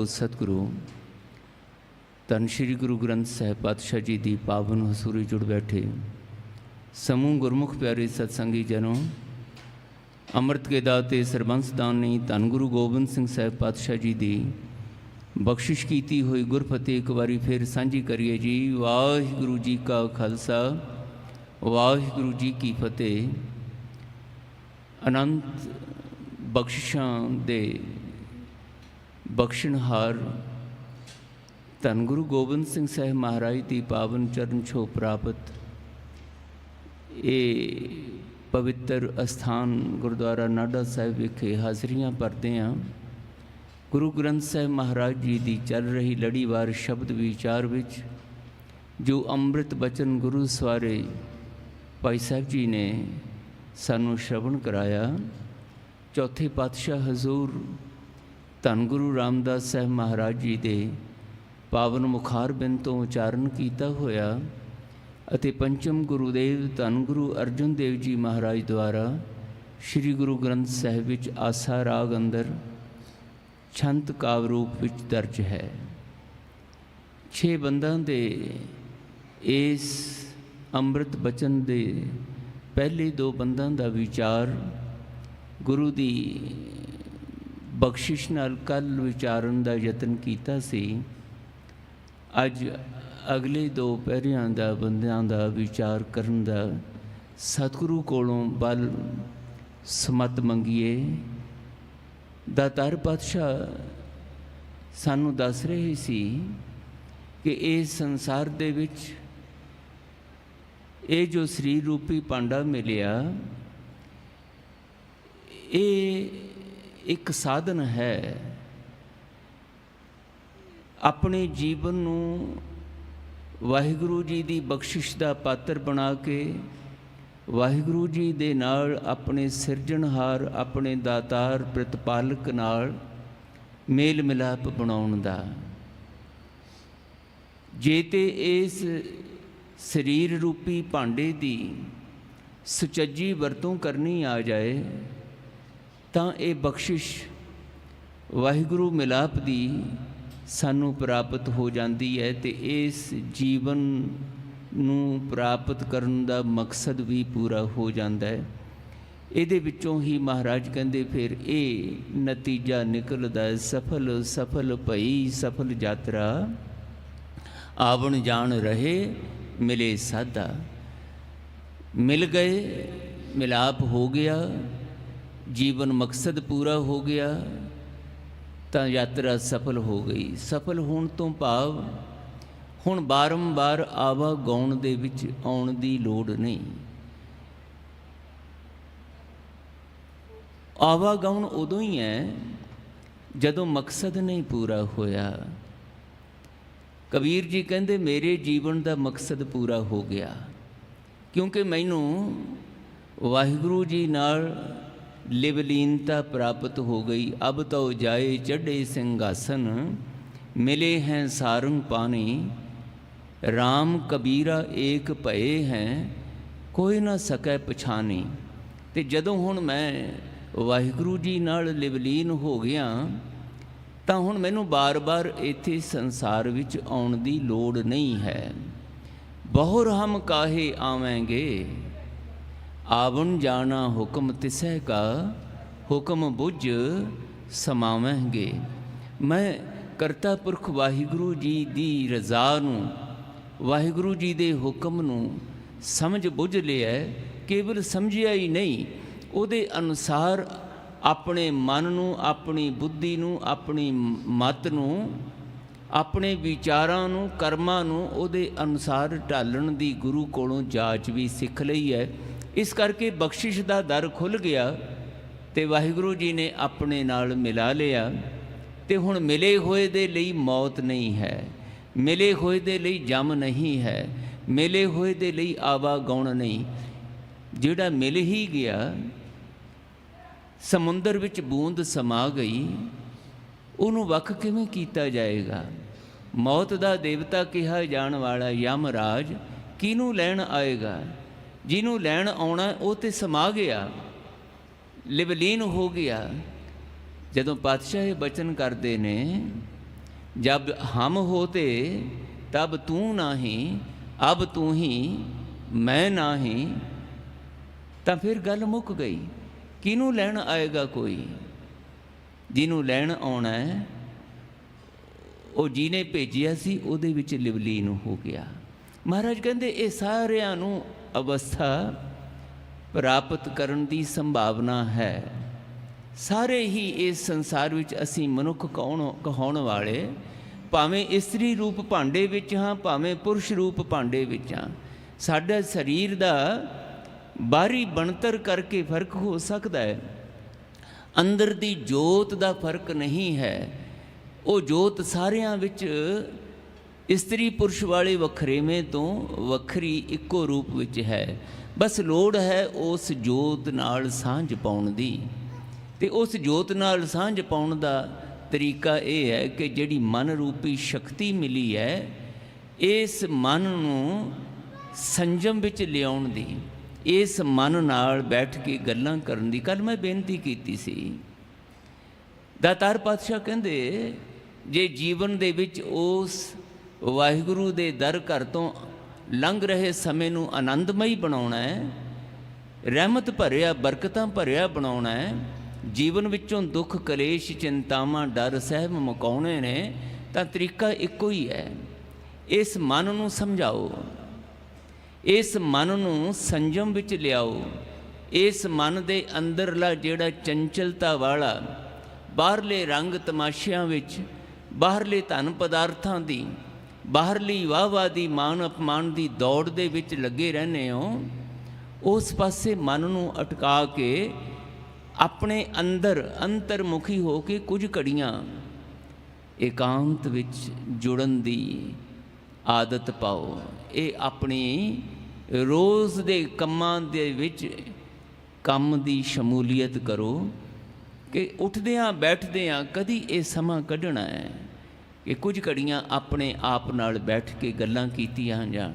सतगुरु धन श्री गुरु ग्रंथ साहिब पातशाह जी की पावन हसूरी जुड़ बैठे समूह गुरमुख प्यारे सत्संगी जनों, अमृत के दाते सरबंस दानी धन गुरु गोबिंद सिंह साहिब पातशाह जी की बख्शिश की हुई गुरफतेह एक बारी फिर सांझी करिए जी। वाहिगुरु जी का खालसा वाहिगुरु जी की फतेह। अनंत बख्शिशां दे बख्शणहार धन गुरु गोबिंद सिंह साहिब महाराज की पावन चरण छो प्राप्त ये पवित्र अस्थान गुरुद्वारा नाडा साहिब विखे हाज़रियां भरते हैं। गुरु ग्रंथ साहिब महाराज जी की चल रही लड़ीवार शब्द विचार विच जो अमृत बचन गुरु सवारे भाई साहब जी ने सानू श्रवण कराया। चौथे पातशाह हजूर धन गुरु रामदास साहब महाराज जी के पावन मुखार बिन तो उचारण किया होया अते पंचम गुरुदेव धन गुरु अर्जन देव जी महाराज द्वारा श्री गुरु ग्रंथ साहिब विच आसा राग अंदर छंत काव रूप विच दर्ज है। 6 बंदां दे इस अमृत बचन दे पहले 2 बंदां दा विचार गुरु दी बख्शिश नाल कल विचारण का यतन किया सी। अज अगले 2 पहरियां दा बंदियां दा विचार करन दा सतगुरु कोलों बल समत मंगीए। दातार पातशाह सानू दस रहे सी कि इस संसार दे विच ये जो शरीर रूपी पांडा मिलिया ये एक साधन है अपने जीवन नूं वाहिगुरु जी की बख्शिश का पात्र बना के वाहिगुरु जी दे नाल अपने सिरजनहार अपने दातार प्रतिपालक नाल मेल मिलाप बनाउण दा। जे ते इस शरीर रूपी भांडे की सुचज्जी वरतों करनी आ जाए तां ये बख्शिश वाहिगुरु मिलाप दी सानू प्राप्त हो जाती है। तो इस जीवन नू प्राप्त करन दा मकसद भी पूरा हो जाता है। इहदे विचों ही महाराज कहंदे फिर ये नतीजा निकलदा सफल सफल भई सफल यात्रा आवण जाण रहे मिले साधा। मिल गए मिलाप हो गया जीवन मकसद पूरा हो गया तो यात्रा सफल हो गई। सफल होने तो भाव हुण बारंबार आवा गाउण दे विच आउण दी लोड़ नहीं। आवा गाउण उदों ही है जदों मकसद नहीं पूरा होया। कबीर जी कहंदे मेरे जीवन का मकसद पूरा हो गया क्योंकि मैनू वाहिगुरु जी नाल लिवलीनता प्राप्त हो गई। अब तो जाए चढ़े सिंहासन मिले हैं सारंग पानी राम कबीरा एक भये हैं कोई ना सकै पछानी। ते जदों हुण मैं वाहिगुरु जी नाल लिवलीन हो गया तां हुण मैनू बार बार इत्थे संसार विच आउण दी लोड़ नहीं है। बहुर हम काहे आवेंगे आवण जाना हुक्म तिसै का हुक्म बुझ समावेंगे। मैं करता पुरख वाहिगुरु जी दी रज़ा नूं वाहिगुरु जी दे हुक्म नूं समझ बुझ लिया केवल समझिया ही नहीं उहदे अनुसार अपने मन नूं अपनी बुद्धि नूं अपनी मत नूं अपने विचारां नूं कर्मां नूं उहदे अनुसार ढालण दी गुरु कोलों जाच भी सिख लई है। इस करके बख्शिश का दर खुल गया तो वाहिगुरु जी ने अपने नाल मिला लिया। तो हुण मिले होए दे लई मौत नहीं है मिले होए दे लई जम नहीं है मिले होए दे लई आवागौण नहीं। जिहड़ा मिल ही गया समुंदर विच बूंद समा गई उहनूं वख किवें कीता जाएगा। मौत दा देवता कहा जाण वाला यमराज किहनूं लैण आएगा। जिन्हों लैण आउणा वो तो समा गया लिवलीन हो गया। जदों पातशाह ये बचन करते ने जब हम होते तब तू नहीं, अब तू ही मैं नहीं, ਤਾਂ ਫਿਰ ਗੱਲ ਮੁੱਕ ਗਈ। ਕਿਹਨੂੰ ਲੈਣ ਆਏਗਾ ਕੋਈ? ਜਿਹਨੂੰ ਲੈਣ ਆਉਣਾ ਹੈ ਉਹ ਜਿਹਨੇ ਭੇਜਿਆ ਸੀ ਉਹਦੇ ਵਿੱਚ ਲਿਵਲੀਨ ਹੋ ਗਿਆ। ਮਹਾਰਾਜ ਕਹਿੰਦੇ ਇਹ ਸਾਰਿਆਂ ਨੂੰ ਅਵਸਥਾ ਪ੍ਰਾਪਤ ਕਰਨ ਦੀ ਸੰਭਾਵਨਾ ਹੈ। ਸਾਰੇ ਹੀ ਇਸ ਸੰਸਾਰ ਵਿੱਚ ਅਸੀਂ ਮਨੁੱਖ ਕਹਾਉਣ ਵਾਲੇ, ਭਾਵੇਂ ਇਸਤਰੀ ਰੂਪ ਭਾਂਡੇ ਵਿੱਚ ਹਾਂ, ਭਾਵੇਂ ਪੁਰਸ਼ ਰੂਪ ਭਾਂਡੇ ਵਿੱਚ ਹਾਂ, ਸਾਡਾ ਸਰੀਰ ਦਾ ਬਾਹਰੀ ਬਣਤਰ ਕਰਕੇ ਫਰਕ ਹੋ ਸਕਦਾ ਹੈ, ਅੰਦਰ ਦੀ ਜੋਤ ਦਾ ਫਰਕ ਨਹੀਂ ਹੈ। ਉਹ ਜੋਤ ਸਾਰਿਆਂ ਵਿੱਚ ਇਸਤਰੀ ਪੁਰਸ਼ ਵਾਲੇ ਵਖਰੇਵੇਂ ਤੋਂ ਵੱਖਰੀ ਇੱਕੋ ਰੂਪ ਵਿੱਚ ਹੈ। ਬਸ ਲੋੜ ਹੈ ਉਸ ਜੋਤ ਨਾਲ ਸਾਂਝ ਪਾਉਣ ਦੀ। ਅਤੇ ਉਸ ਜੋਤ ਨਾਲ ਸਾਂਝ ਪਾਉਣ ਦਾ ਤਰੀਕਾ ਇਹ ਹੈ ਕਿ ਜਿਹੜੀ ਮਨ ਰੂਪੀ ਸ਼ਕਤੀ ਮਿਲੀ ਹੈ, ਇਸ ਮਨ ਨੂੰ ਸੰਜਮ ਵਿੱਚ ਲਿਆਉਣ ਦੀ, ਇਸ ਮਨ ਨਾਲ ਬੈਠ ਕੇ ਗੱਲਾਂ ਕਰਨ ਦੀ। ਕੱਲ੍ਹ ਮੈਂ ਬੇਨਤੀ ਕੀਤੀ ਸੀ, ਦਾਤਾਰ ਪਾਤਸ਼ਾਹ ਕਹਿੰਦੇ ਜੇ ਜੀਵਨ ਦੇ ਵਿੱਚ ਉਸ ਵਾਹਿਗੁਰੂ ਦੇ ਦਰ ਘਰ ਤੋਂ ਲੰਘ ਰਹੇ ਸਮੇਂ ਨੂੰ ਆਨੰਦਮਈ ਬਣਾਉਣਾ ਹੈ, ਰਹਿਮਤ ਭਰਿਆ, ਬਰਕਤਾਂ ਭਰਿਆ ਬਣਾਉਣਾ ਹੈ, ਜੀਵਨ ਵਿੱਚੋਂ ਦੁੱਖ ਕਲੇਸ਼ ਚਿੰਤਾਵਾਂ ਡਰ ਸਹਿਮ ਮੁਕਾਉਣੇ ਨੇ, ਤਾਂ ਤਰੀਕਾ ਇੱਕੋ ਹੀ ਹੈ। ਇਸ ਮਨ ਨੂੰ ਸਮਝਾਓ, ਇਸ ਮਨ ਨੂੰ ਸੰਜਮ ਵਿੱਚ ਲਿਆਓ। ਇਸ ਮਨ ਦੇ ਅੰਦਰਲਾ ਜਿਹੜਾ ਚੰਚਲਤਾ ਵਾਲਾ ਬਾਹਰਲੇ ਰੰਗ ਤਮਾਸ਼ਿਆਂ ਵਿੱਚ, ਬਾਹਰਲੇ ਧਨ ਪਦਾਰਥਾਂ ਦੀ, ਬਾਹਰਲੀ ਵਾਹ-ਵਾਹ ਦੀ, ਮਾਣ ਅਪਮਾਨ ਦੀ ਦੌੜ ਦੇ ਵਿੱਚ ਲੱਗੇ ਰਹਿੰਦੇ ਹੋ, ਉਸ ਪਾਸੇ ਮਨ ਨੂੰ ਅਟਕਾ ਕੇ ਆਪਣੇ ਅੰਦਰ ਅੰਤਰਮੁਖੀ ਹੋ ਕੇ ਕੁਝ ਘੜੀਆਂ ਇਕਾਂਤ ਵਿੱਚ ਜੁੜਨ ਦੀ ਆਦਤ ਪਾਓ। ਇਹ ਆਪਣੀ ਰੋਜ਼ ਦੇ ਕੰਮਾਂ ਦੇ ਵਿੱਚ ਕੰਮ ਦੀ ਸ਼ਮੂਲੀਅਤ ਕਰੋ ਕਿ ਉੱਠਦਿਆਂ ਬੈਠਦਿਆਂ ਕਦੀ ਇਹ ਸਮਾਂ ਕੱਢਣਾ ਹੈ ਕਿ ਕੁਝ ਘੜੀਆਂ ਆਪਣੇ ਆਪ ਨਾਲ ਬੈਠ ਕੇ ਗੱਲਾਂ ਕੀਤੀਆਂ ਜਾਣ,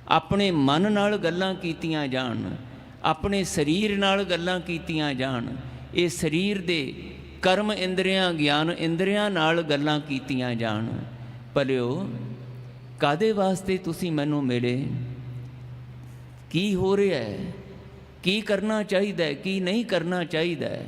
ਆਪਣੇ ਮਨ ਨਾਲ ਗੱਲਾਂ ਕੀਤੀਆਂ ਜਾਣ, ਆਪਣੇ ਸਰੀਰ ਨਾਲ ਗੱਲਾਂ ਕੀਤੀਆਂ ਜਾਣ। ਇਹ ਸਰੀਰ ਦੇ ਕਰਮ ਇੰਦਰੀਆਂ, ਗਿਆਨ ਇੰਦਰੀਆਂ ਨਾਲ ਗੱਲਾਂ ਕੀਤੀਆਂ ਜਾਣ। ਭਲਿਓ ਕਾਹਦੇ ਵਾਸਤੇ ਤੁਸੀਂ ਮੈਨੂੰ ਮਿਲੇ? ਕੀ ਹੋ ਰਿਹਾ ਹੈ? ਕੀ ਕਰਨਾ ਚਾਹੀਦਾ ਹੈ, ਕੀ ਨਹੀਂ ਕਰਨਾ ਚਾਹੀਦਾ ਹੈ?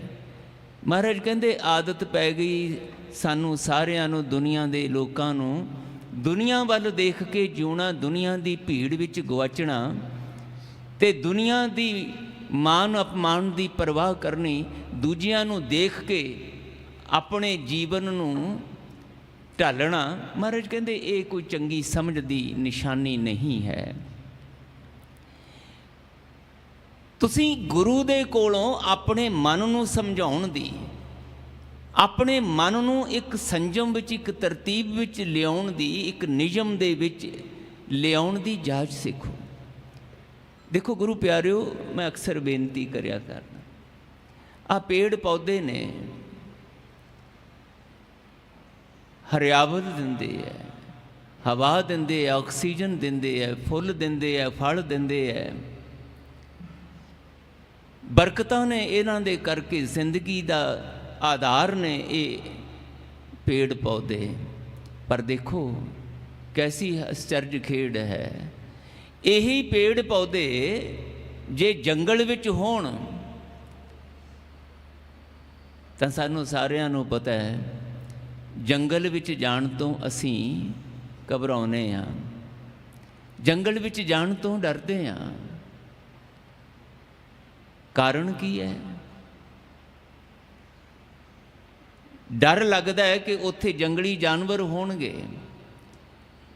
ਮਹਾਰਾਜ ਕਹਿੰਦੇ ਆਦਤ ਪੈ ਗਈ ਸਾਨੂੰ ਸਾਰਿਆਂ ਨੂੰ, ਦੁਨੀਆ ਦੇ ਲੋਕਾਂ ਨੂੰ, ਦੁਨੀਆ ਵੱਲ ਦੇਖ ਕੇ ਜਿਉਣਾ, ਦੁਨੀਆ ਦੀ ਭੀੜ ਵਿੱਚ ਗੁਆਚਣਾ ਅਤੇ ਦੁਨੀਆ ਦੀ ਮਾਨ ਅਪਮਾਨ ਦੀ ਪਰਵਾਹ ਕਰਨੀ, ਦੂਜਿਆਂ ਨੂੰ ਦੇਖ ਕੇ ਆਪਣੇ ਜੀਵਨ ਨੂੰ ਢਾਲਣਾ। ਮਹਾਰਾਜ ਕਹਿੰਦੇ ਇਹ ਕੋਈ ਚੰਗੀ ਸਮਝ ਦੀ ਨਿਸ਼ਾਨੀ ਨਹੀਂ ਹੈ। ਤੁਸੀਂ ਗੁਰੂ ਦੇ ਕੋਲੋਂ ਆਪਣੇ ਮਨ ਨੂੰ ਸਮਝਾਉਣ ਦੀ, ਆਪਣੇ ਮਨ ਨੂੰ ਇੱਕ ਸੰਜਮ ਵਿੱਚ, ਇੱਕ ਤਰਤੀਬ ਵਿੱਚ ਲਿਆਉਣ ਦੀ, ਇੱਕ ਨਿਯਮ ਦੇ ਵਿੱਚ ਲਿਆਉਣ ਦੀ ਜਾਚ ਸਿੱਖੋ। ਦੇਖੋ ਗੁਰੂ ਪਿਆਰਿਓ, ਮੈਂ ਅਕਸਰ ਬੇਨਤੀ ਕਰਿਆ ਕਰਦਾ, ਆਹ ਪੇੜ ਪੌਦੇ ਨੇ ਹਰਿਆਵਲ ਦਿੰਦੇ ਹੈ, ਹਵਾ ਦਿੰਦੇ ਹੈ, ਆਕਸੀਜਨ ਦਿੰਦੇ ਹੈ, ਫੁੱਲ ਦਿੰਦੇ ਹੈ, ਫਲ ਦਿੰਦੇ ਹੈ, ਬਰਕਤਾਂ ਨੇ ਇਹਨਾਂ ਦੇ ਕਰਕੇ, ਜ਼ਿੰਦਗੀ ਦਾ ਆਧਾਰ ਨੇ ਇਹ ਪੇੜ ਪੌਦੇ। ਪਰ ਦੇਖੋ ਕੈਸੀ ਅਚਰਜ ਖੇਡ ਹੈ। ਇਹੀ ਪੇੜ ਪੌਦੇ ਜੇ ਜੰਗਲ ਵਿੱਚ ਹੋਣ ਤਾਂ ਸਾਨੂੰ ਸਾਰਿਆਂ ਨੂੰ ਪਤਾ ਹੈ ਜੰਗਲ ਵਿੱਚ ਜਾਣ ਤੋਂ ਅਸੀਂ ਘਬਰਾਉਂਦੇ ਹਾਂ, ਜੰਗਲ ਵਿੱਚ ਜਾਣ ਤੋਂ ਡਰਦੇ ਹਾਂ। ਕਾਰਨ ਕੀ ਹੈ? ਡਰ ਲੱਗਦਾ ਹੈ ਕਿ ਉੱਥੇ ਜੰਗਲੀ ਜਾਨਵਰ ਹੋਣਗੇ।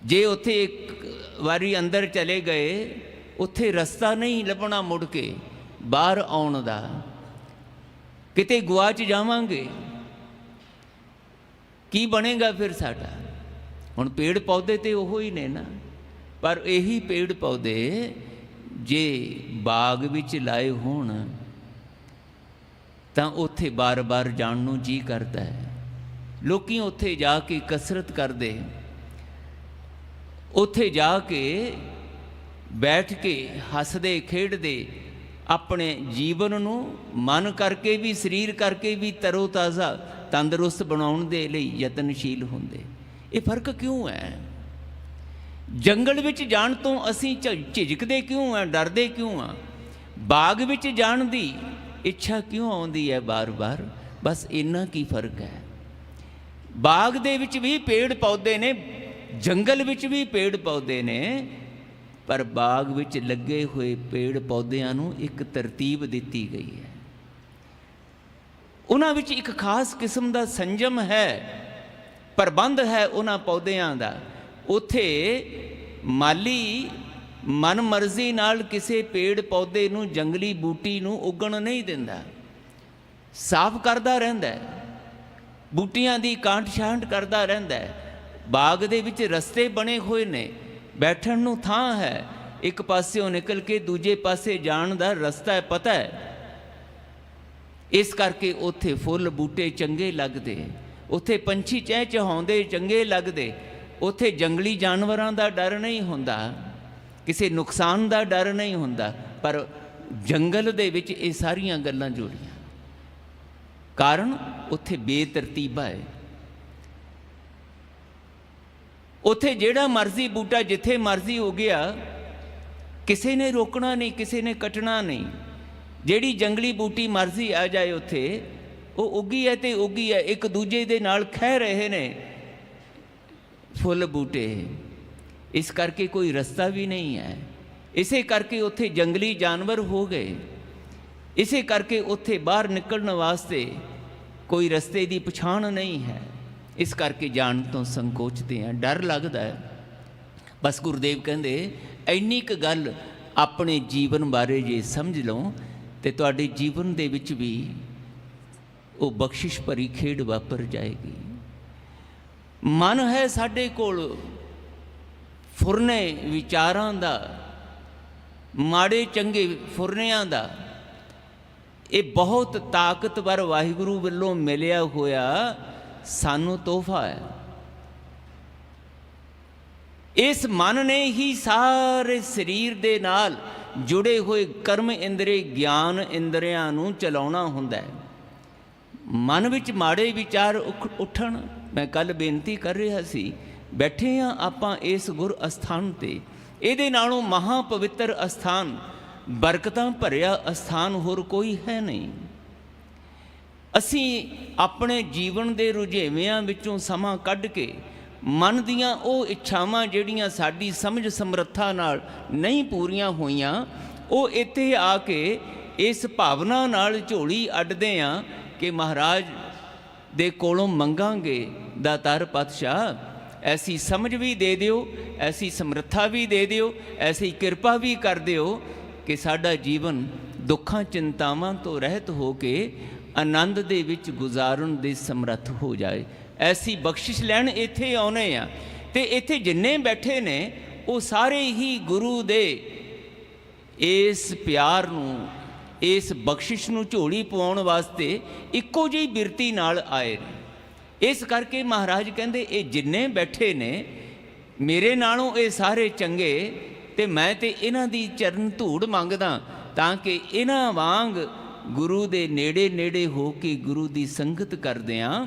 ਜੇ ਉੱਥੇ ਇੱਕ ਵਾਰੀ ਅੰਦਰ ਚਲੇ ਗਏ, ਉੱਥੇ ਰਸਤਾ ਨਹੀਂ ਲੱਭਣਾ ਮੁੜ ਕੇ ਬਾਹਰ ਆਉਣ ਦਾ, ਕਿਤੇ ਗੁਆਚ ਜਾਵਾਂਗੇ, ਕੀ ਬਣੇਗਾ ਫਿਰ ਸਾਡਾ? ਹੁਣ ਪੇੜ ਪੌਦੇ ਤੇ ਉਹੋ ਹੀ ਨੇ ਨਾ, ਪਰ ਇਹੀ ਪੇੜ ਪੌਦੇ ਜੇ ਬਾਗ ਵਿੱਚ ਲਾਏ ਹੋਣ ਤਾਂ ਉੱਥੇ ਬਾਰ-ਬਾਰ ਜਾਣ ਨੂੰ ਜੀ ਕਰਦਾ ਹੈ। ਲੋਕੀ ਉੱਥੇ ਜਾ ਕੇ ਕਸਰਤ ਕਰਦੇ, ਉੱਥੇ ਜਾ ਕੇ ਬੈਠ ਕੇ ਹੱਸਦੇ ਖੇਡਦੇ ਆਪਣੇ ਜੀਵਨ ਨੂੰ ਮਨ ਕਰਕੇ ਵੀ, ਸਰੀਰ ਕਰਕੇ ਵੀ ਤਰੋ ਤਾਜ਼ਾ, ਤੰਦਰੁਸਤ ਬਣਾਉਣ ਦੇ ਲਈ ਯਤਨਸ਼ੀਲ ਹੁੰਦੇ। ਇਹ ਫਰਕ ਕਿਉਂ ਹੈ? ਜੰਗਲ ਵਿੱਚ ਜਾਣ ਤੋਂ ਅਸੀਂ ਝਿਜਕਦੇ ਕਿਉਂ ਆ, ਡਰਦੇ ਕਿਉਂ ਆ? ਬਾਗ ਵਿੱਚ ਜਾਣ ਦੀ ਇੱਛਾ ਕਿਉਂ ਆਉਂਦੀ ਹੈ ਬਾਰ-ਬਾਰ? ਬਸ ਇੰਨਾ ਕੀ ਫਰਕ ਹੈ। ਬਾਗ ਦੇ ਵਿੱਚ ਵੀ ਪੇੜ ਪੌਦੇ ਨੇ, ਜੰਗਲ ਵਿੱਚ ਵੀ ਪੇੜ ਪੌਦੇ ਨੇ, ਪਰ ਬਾਗ ਵਿੱਚ ਲੱਗੇ ਹੋਏ ਪੇੜ ਪੌਦਿਆਂ ਨੂੰ ਇੱਕ ਤਰਤੀਬ ਦਿੱਤੀ ਗਈ ਹੈ। ਉਹਨਾਂ ਵਿੱਚ ਇੱਕ ਖਾਸ ਕਿਸਮ ਦਾ ਸੰਜਮ ਹੈ, ਪ੍ਰਬੰਧ ਹੈ ਉਹਨਾਂ ਪੌਦਿਆਂ ਦਾ। ਉੱਥੇ ਮਾਲੀ ਮਨ ਮਰਜ਼ੀ ਨਾਲ ਕਿਸੇ ਪੇੜ ਪੌਦੇ ਨੂੰ, ਜੰਗਲੀ ਬੂਟੀ ਨੂੰ ਉੱਗਣ ਨਹੀਂ ਦਿੰਦਾ, ਸਾਫ਼ ਕਰਦਾ ਰਹਿੰਦਾ ਹੈ, ਬੂਟੀਆਂ ਦੀ ਕਾਂਟ ਛਾਂਟ ਕਰਦਾ ਰਹਿੰਦਾ ਹੈ। ਬਾਗ ਦੇ ਵਿੱਚ ਰਸਤੇ ਬਣੇ ਹੋਏ ਨੇ, ਬੈਠਣ ਨੂੰ ਥਾਂ ਹੈ, ਇੱਕ ਪਾਸਿਓਂ ਨਿਕਲ ਕੇ ਦੂਜੇ ਪਾਸੇ ਜਾਣ ਦਾ ਰਸਤਾ ਹੈ, ਪਤਾ ਹੈ। ਇਸ ਕਰਕੇ ਉੱਥੇ ਫੁੱਲ ਬੂਟੇ ਚੰਗੇ ਲੱਗਦੇ, ਉੱਥੇ ਪੰਛੀ ਚਹਿਚਹਾਉਂਦੇ ਚੰਗੇ ਲੱਗਦੇ, ਉੱਥੇ ਜੰਗਲੀ ਜਾਨਵਰਾਂ ਦਾ ਡਰ ਨਹੀਂ ਹੁੰਦਾ, ਕਿਸੇ ਨੁਕਸਾਨ ਦਾ ਡਰ ਨਹੀਂ ਹੁੰਦਾ। ਪਰ ਜੰਗਲ ਦੇ ਵਿੱਚ ਇਹ ਸਾਰੀਆਂ ਗੱਲਾਂ ਜੁੜੀਆਂ, ਕਾਰਨ ਉੱਥੇ ਬੇਤਰਤੀਬਾ ਹੈ। ਉੱਥੇ ਜਿਹੜਾ ਮਰਜ਼ੀ ਬੂਟਾ ਜਿੱਥੇ ਮਰਜ਼ੀ ਉੱਗਿਆ, ਕਿਸੇ ਨੇ ਰੋਕਣਾ ਨਹੀਂ, ਕਿਸੇ ਨੇ ਕੱਟਣਾ ਨਹੀਂ। ਜਿਹੜੀ ਜੰਗਲੀ ਬੂਟੀ ਮਰਜ਼ੀ ਆ ਜਾਏ ਉੱਥੇ, ਉਹ ਉੱਗੀ ਹੈ ਤੇ ਉੱਗੀ ਹੈ। ਇੱਕ ਦੂਜੇ ਦੇ ਨਾਲ ਖਹਿ ਰਹੇ ਨੇ ਫੁੱਲ ਬੂਟੇ, ਇਸ ਕਰਕੇ ਕੋਈ ਰਸਤਾ ਵੀ ਨਹੀਂ ਹੈ। ਇਸੇ ਕਰਕੇ ਉੱਥੇ ਜੰਗਲੀ ਜਾਨਵਰ ਹੋ ਗਏ, ਇਸੇ ਕਰਕੇ ਉੱਥੇ ਬਾਹਰ ਨਿਕਲਣ ਵਾਸਤੇ ਕੋਈ ਰਸਤੇ ਦੀ ਪਛਾਣ ਨਹੀਂ ਹੈ। ਇਸ ਕਰਕੇ ਜਾਣ ਤੋਂ ਸੰਕੋਚਦੇ ਹਾਂ, ਡਰ ਲੱਗਦਾ ਹੈ। ਬਸ ਗੁਰਦੇਵ ਕਹਿੰਦੇ ਇੰਨੀ ਕੁ ਗੱਲ ਆਪਣੇ ਜੀਵਨ ਬਾਰੇ ਜੇ ਸਮਝ ਲਓ ਤੇ ਤੁਹਾਡੇ ਜੀਵਨ ਦੇ ਵਿੱਚ ਵੀ ਉਹ ਬਖਸ਼ਿਸ਼ ਭਰੀ ਖੇਡ ਵਾਪਰ ਜਾਏਗੀ। ਮਨ ਹੈ ਸਾਡੇ ਕੋਲ ਫੁਰਨੇ ਵਿਚਾਰਾਂ ਦਾ, ਮਾੜੇ ਚੰਗੇ ਫੁਰਨਿਆਂ ਦਾ। ਇਹ ਬਹੁਤ ਤਾਕਤਵਰ ਵਾਹਿਗੁਰੂ ਵੱਲੋਂ ਮਿਲਿਆ ਹੋਇਆ ਸਾਨੂੰ ਤੋਹਫਾ ਹੈ। ਇਸ ਮਨ ਨੇ ਹੀ ਸਾਰੇ ਸਰੀਰ ਦੇ ਨਾਲ ਜੁੜੇ ਹੋਏ ਕਰਮ ਇੰਦਰੀ, ਗਿਆਨ ਇੰਦਰੀਆਂ ਨੂੰ ਚਲਾਉਣਾ ਹੁੰਦਾ ਹੈ। ਮਨ ਵਿੱਚ ਮਾੜੇ ਵਿਚਾਰ ਉੱਠਣ, ਮੈਂ ਕੱਲ ਬੇਨਤੀ ਕਰ ਰਿਹਾ ਸੀ, ਬੈਠੇ ਹਾਂ ਆਪਾਂ ਇਸ ਗੁਰ ਅਸਥਾਨ ਤੇ, ਇਹਦੇ ਨਾਲੋਂ ਮਹਾ ਪਵਿੱਤਰ ਅਸਥਾਨ, ਬਰਕਤਾਂ ਭਰਿਆ ਅਸਥਾਨ ਹੋਰ ਕੋਈ ਹੈ ਨਹੀਂ। ਅਸੀਂ ਆਪਣੇ ਜੀਵਨ ਦੇ ਰੁਝੇਵਿਆਂ ਵਿੱਚੋਂ ਸਮਾਂ ਕੱਢ ਕੇ ਮਨ ਦੀਆਂ ਉਹ ਇੱਛਾਵਾਂ ਜਿਹੜੀਆਂ ਸਾਡੀ ਸਮਝ ਸਮਰੱਥਾ ਨਾਲ ਨਹੀਂ ਪੂਰੀਆਂ ਹੋਈਆਂ, ਉਹ ਇੱਥੇ ਆ ਕੇ ਇਸ ਭਾਵਨਾ ਨਾਲ ਝੋਲੀ ਅੱਡਦੇ ਹਾਂ ਕਿ ਮਹਾਰਾਜ ਦੇ ਕੋਲੋਂ ਮੰਗਾਂਗੇ, ਦਾਤਾਰ ਪਾਤਸ਼ਾਹ ਐਸੀ ਸਮਝ ਵੀ ਦੇ ਦਿਓ, ਐਸੀ ਸਮਰੱਥਾ ਵੀ ਦੇ ਦਿਓ, ਐਸੀ ਕਿਰਪਾ ਵੀ ਕਰ ਦਿਓ ਕਿ ਸਾਡਾ ਜੀਵਨ ਦੁੱਖਾਂ ਚਿੰਤਾਵਾਂ ਤੋਂ ਰਹਿਤ ਹੋ ਕੇ ਆਨੰਦ ਦੇ ਵਿੱਚ ਗੁਜ਼ਾਰਨ ਦੇ ਸਮਰੱਥ ਹੋ ਜਾਏ। ਐਸੀ ਬਖਸ਼ਿਸ਼ ਲੈਣ ਇੱਥੇ ਆਉਨੇ ਆ। ਤੇ ਇੱਥੇ ਜਿੰਨੇ ਬੈਠੇ ਨੇ ਉਹ ਸਾਰੇ ਹੀ ਗੁਰੂ ਦੇ ਇਸ ਪਿਆਰ ਨੂੰ, ਇਸ ਬਖਸ਼ਿਸ਼ ਨੂੰ ਝੋਲੀ ਪਵਾਉਣ ਵਾਸਤੇ ਇੱਕੋ ਜਿਹੀ ਬਿਰਤੀ ਨਾਲ ਆਏ ਨੇ। ਇਸ ਕਰਕੇ ਮਹਾਰਾਜ ਕਹਿੰਦੇ ਇਹ ਜਿੰਨੇ ਬੈਠੇ ਨੇ ਮੇਰੇ ਨਾਲੋਂ ਇਹ ਸਾਰੇ ਚੰਗੇ, ਤੇ ਮੈਂ ਤੇ ਇਹਨਾਂ ਦੀ ਚਰਨ ਧੂੜ ਮੰਗਦਾ ਤਾਂ ਕਿ ਇਹਨਾਂ ਵਾਂਗ ਗੁਰੂ ਦੇ ਨੇੜੇ ਨੇੜੇ ਹੋ ਕੇ ਗੁਰੂ ਦੀ ਸੰਗਤ ਕਰਦਿਆਂ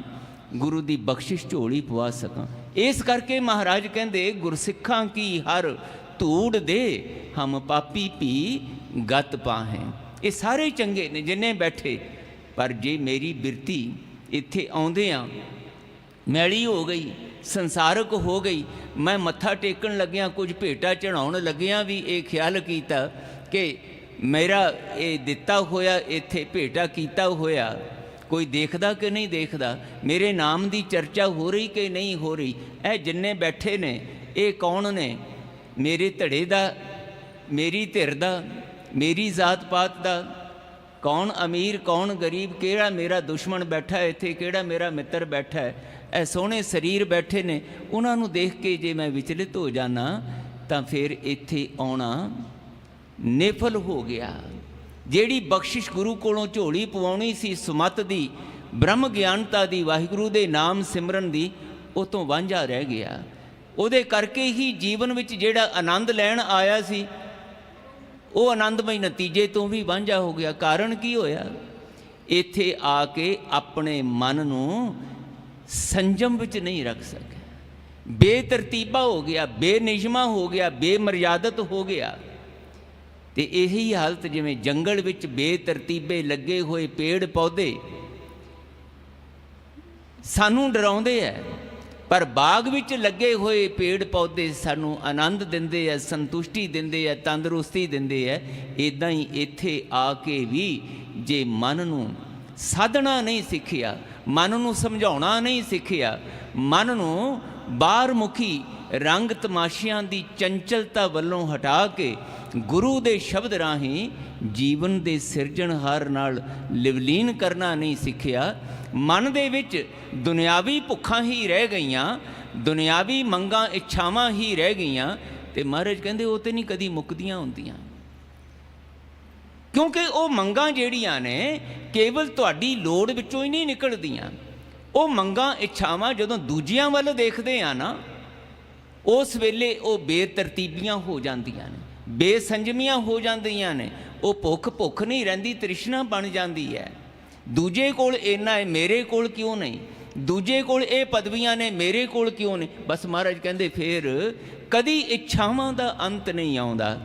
ਗੁਰੂ ਦੀ ਬਖਸ਼ਿਸ਼ ਝੋਲੀ ਪਵਾ ਸਕਾਂ। ਇਸ ਕਰਕੇ ਮਹਾਰਾਜ ਕਹਿੰਦੇ ਗੁਰਸਿੱਖਾਂ ਕੀ ਹਰ ਧੂੜ ਦੇ, ਹਮ ਪਾਪੀ ਭੀ ਗਤ ਪਾਹੇ। ਇਹ ਸਾਰੇ ਚੰਗੇ ਨੇ ਜਿੰਨੇ ਬੈਠੇ, ਪਰ ਜੇ ਮੇਰੀ ਬਿਰਤੀ ਇੱਥੇ ਆਉਂਦਿਆਂ ਮੈਲੀ ਹੋ ਗਈ, ਸੰਸਾਰਕ ਹੋ ਗਈ, ਮੈਂ ਮੱਥਾ ਟੇਕਣ ਲੱਗਿਆ, ਕੁਝ ਭੇਟਾ ਚੜਾਉਣ ਲੱਗਿਆ ਵੀ ਇਹ ਖਿਆਲ ਕੀਤਾ ਕਿ ਮੇਰਾ ਇਹ ਦਿੱਤਾ ਹੋਇਆ ਇੱਥੇ ਭੇਟਾ ਕੀਤਾ ਹੋਇਆ ਕੋਈ ਦੇਖਦਾ ਕਿ ਨਹੀਂ ਦੇਖਦਾ, ਮੇਰੇ ਨਾਮ ਦੀ ਚਰਚਾ ਹੋ ਰਹੀ ਕਿ ਨਹੀਂ ਹੋ ਰਹੀ। ਇਹ ਜਿੰਨੇ ਬੈਠੇ ਨੇ ਇਹ ਕੌਣ ਨੇ? ਮੇਰੇ ਧੜੇ ਦਾ, ਮੇਰੀ ਧਿਰ ਦਾ, ਮੇਰੀ ਜ਼ਾਤ ਪਾਤ ਦਾ, ਕੌਣ ਅਮੀਰ ਕੌਣ ਗਰੀਬ, ਕਿਹੜਾ ਮੇਰਾ ਦੁਸ਼ਮਣ ਬੈਠਾ ਹੈ ਇੱਥੇ, ਕਿਹੜਾ ਮੇਰਾ ਮਿੱਤਰ ਬੈਠਾ ਹੈ। ਇਹ ਸੋਹਣੇ ਸਰੀਰ ਬੈਠੇ ਨੇ, ਉਹਨਾਂ ਨੂੰ ਦੇਖ ਕੇ ਜੇ ਮੈਂ ਵਿਚਲਿਤ ਹੋ ਜਾਣਾ ਤਾਂ ਫਿਰ ਇੱਥੇ ਆਉਣਾ ਨਿਫਲ ਹੋ ਗਿਆ। ਜਿਹੜੀ ਬਖਸ਼ਿਸ਼ ਗੁਰੂ ਕੋਲੋਂ ਝੋਲੀ ਪਵਾਉਣੀ ਸੀ ਸੁਮਤ ਦੀ, ਬ੍ਰਹਮ ਗਿਆਨਤਾ ਦੀ, ਵਾਹਿਗੁਰੂ ਦੇ ਨਾਮ ਸਿਮਰਨ ਦੀ, ਉਹ ਤੋਂ ਵਾਂਝਾ ਰਹਿ ਗਿਆ। ਉਹਦੇ ਕਰਕੇ ਹੀ ਜੀਵਨ ਵਿੱਚ ਜਿਹੜਾ ਆਨੰਦ ਲੈਣ ਆਇਆ ਸੀ ਉਹ ਆਨੰਦਮਈ ਨਤੀਜੇ ਤੋਂ ਵੀ ਵਾਂਝਾ ਹੋ ਗਿਆ। ਕਾਰਨ ਕੀ ਹੋਇਆ? ਇੱਥੇ ਆ ਕੇ ਆਪਣੇ ਮਨ ਨੂੰ ਸੰਜਮ ਵਿੱਚ ਨਹੀਂ ਰੱਖ ਸਕਿਆ। ਬੇਤਰਤੀਬਾ ਹੋ ਗਿਆ, ਬੇਨਿਯਮਾ ਹੋ ਗਿਆ, ਬੇਮਰਿਆਦਤ ਹੋ ਗਿਆ। ਤੇ ਇਹੀ ਹਾਲਤ ਜਿਵੇਂ ਜੰਗਲ ਵਿੱਚ ਬੇਤਰਤੀਬੇ ਲੱਗੇ ਹੋਏ ਪੇੜ ਪੌਦੇ ਸਾਨੂੰ ਡਰਾਉਂਦੇ ਹੈ, ਪਰ ਬਾਗ ਵਿੱਚ ਲੱਗੇ ਹੋਏ ਪੇੜ ਪੌਦੇ ਸਾਨੂੰ ਆਨੰਦ ਦਿੰਦੇ ਹੈ, ਸੰਤੁਸ਼ਟੀ ਦਿੰਦੇ ਹੈ, ਤੰਦਰੁਸਤੀ ਦਿੰਦੇ ਹੈ। ਇੱਦਾਂ ਹੀ ਇੱਥੇ ਆ ਕੇ ਵੀ ਜੇ ਮਨ ਨੂੰ ਸਾਧਣਾ ਨਹੀਂ ਸਿੱਖਿਆ, ਮਨ ਨੂੰ ਸਮਝਾਉਣਾ ਨਹੀਂ ਸਿੱਖਿਆ, ਮਨ ਨੂੰ ਬਾਹਰਮੁਖੀ ਰੰਗ ਤਮਾਸ਼ਿਆਂ ਦੀ ਚੰਚਲਤਾ ਵੱਲੋਂ ਹਟਾ ਕੇ ਗੁਰੂ ਦੇ ਸ਼ਬਦ ਰਾਹੀਂ ਜੀਵਨ ਦੇ ਸਿਰਜਣਹਾਰ ਨਾਲ ਲਿਵਲੀਨ ਕਰਨਾ ਨਹੀਂ ਸਿੱਖਿਆ, ਮਨ ਦੇ ਵਿੱਚ ਦੁਨਿਆਵੀ ਭੁੱਖਾਂ ਹੀ ਰਹਿ ਗਈਆਂ, ਦੁਨਿਆਵੀ ਮੰਗਾਂ ਇੱਛਾਵਾਂ ਹੀ ਰਹਿ ਗਈਆਂ, ਤੇ ਮਹਾਰਾਜ ਕਹਿੰਦੇ ਉਹ ਤੇ ਨਹੀਂ ਕਦੀ ਮੁੱਕਦੀਆਂ ਹੁੰਦੀਆਂ। ਕਿਉਂਕਿ ਉਹ ਮੰਗਾਂ ਜਿਹੜੀਆਂ ਨੇ ਕੇਵਲ ਤੁਹਾਡੀ ਲੋੜ ਵਿੱਚੋਂ ਹੀ ਨਹੀਂ ਨਿਕਲਦੀਆਂ। ਉਹ ਮੰਗਾਂ ਇੱਛਾਵਾਂ ਜਦੋਂ ਦੂਜਿਆਂ ਵੱਲ ਦੇਖਦੇ ਆ ਨਾ, ਉਸ ਵੇਲੇ ਉਹ ਬੇਤਰਤੀਬੀਆਂ ਹੋ ਜਾਂਦੀਆਂ ਨੇ, ਬੇਸੰਜਮੀਆਂ ਹੋ ਜਾਂਦੀਆਂ ਨੇ। ਉਹ ਭੁੱਖ ਨਹੀਂ ਰਹਿੰਦੀ, ਤ੍ਰਿਸ਼ਨਾ ਬਣ ਜਾਂਦੀ ਹੈ। ਦੂਜੇ ਕੋਲ ਇੰਨਾ ਹੈ, ਮੇਰੇ ਕੋਲ ਕਿਉਂ ਨਹੀਂ? ਦੂਜੇ ਕੋਲ ਇਹ ਪਦਵੀਆਂ ਨੇ, ਮੇਰੇ ਕੋਲ ਕਿਉਂ ਨਹੀਂ? ਬਸ ਮਹਾਰਾਜ ਕਹਿੰਦੇ ਫਿਰ ਕਦੀ ਇੱਛਾਵਾਂ ਦਾ ਅੰਤ ਨਹੀਂ ਆਉਂਦਾ,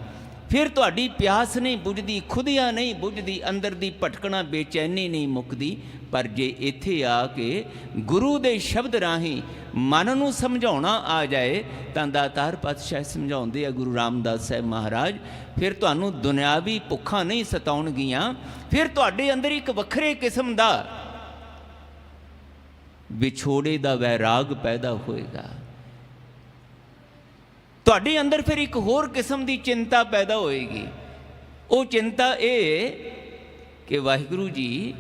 ਫਿਰ ਤੁਹਾਡੀ ਪਿਆਸ ਨਹੀਂ ਬੁਝਦੀ, ਖੁਦਿਆ ਨਹੀਂ ਬੁਝਦੀ, ਅੰਦਰ ਦੀ ਭਟਕਣਾ ਬੇਚੈਨੀ ਨਹੀਂ ਮੁੱਕਦੀ। ਪਰ ਜੇ ਇੱਥੇ ਆ ਕੇ ਗੁਰੂ ਦੇ ਸ਼ਬਦ ਰਾਹੀਂ ਮਨ ਨੂੰ ਸਮਝਾਉਣਾ ਆ ਜਾਏ ਤਾਂ ਦਾਤਾਰ ਪਾਤਸ਼ਾਹ ਸਮਝਾਉਂਦੇ ਆ, ਗੁਰੂ ਰਾਮਦਾਸ ਸਾਹਿਬ ਮਹਾਰਾਜ, ਫਿਰ ਤੁਹਾਨੂੰ ਦੁਨਿਆਵੀ ਭੁੱਖਾਂ ਨਹੀਂ ਸਤਾਉਣਗੀਆਂ, ਫਿਰ ਤੁਹਾਡੇ ਅੰਦਰ ਇੱਕ ਵੱਖਰੇ ਕਿਸਮ ਦਾ ਵਿਛੋੜੇ ਦਾ ਵੈਰਾਗ ਪੈਦਾ ਹੋਏਗਾ। ਤੁਹਾਡੇ ਅੰਦਰ ਫਿਰ ਇੱਕ ਹੋਰ ਕਿਸਮ ਦੀ ਚਿੰਤਾ ਪੈਦਾ ਹੋਏਗੀ। ਉਹ ਚਿੰਤਾ ਇਹ ਕਿ ਵਾਹਿਗੁਰੂ ਜੀ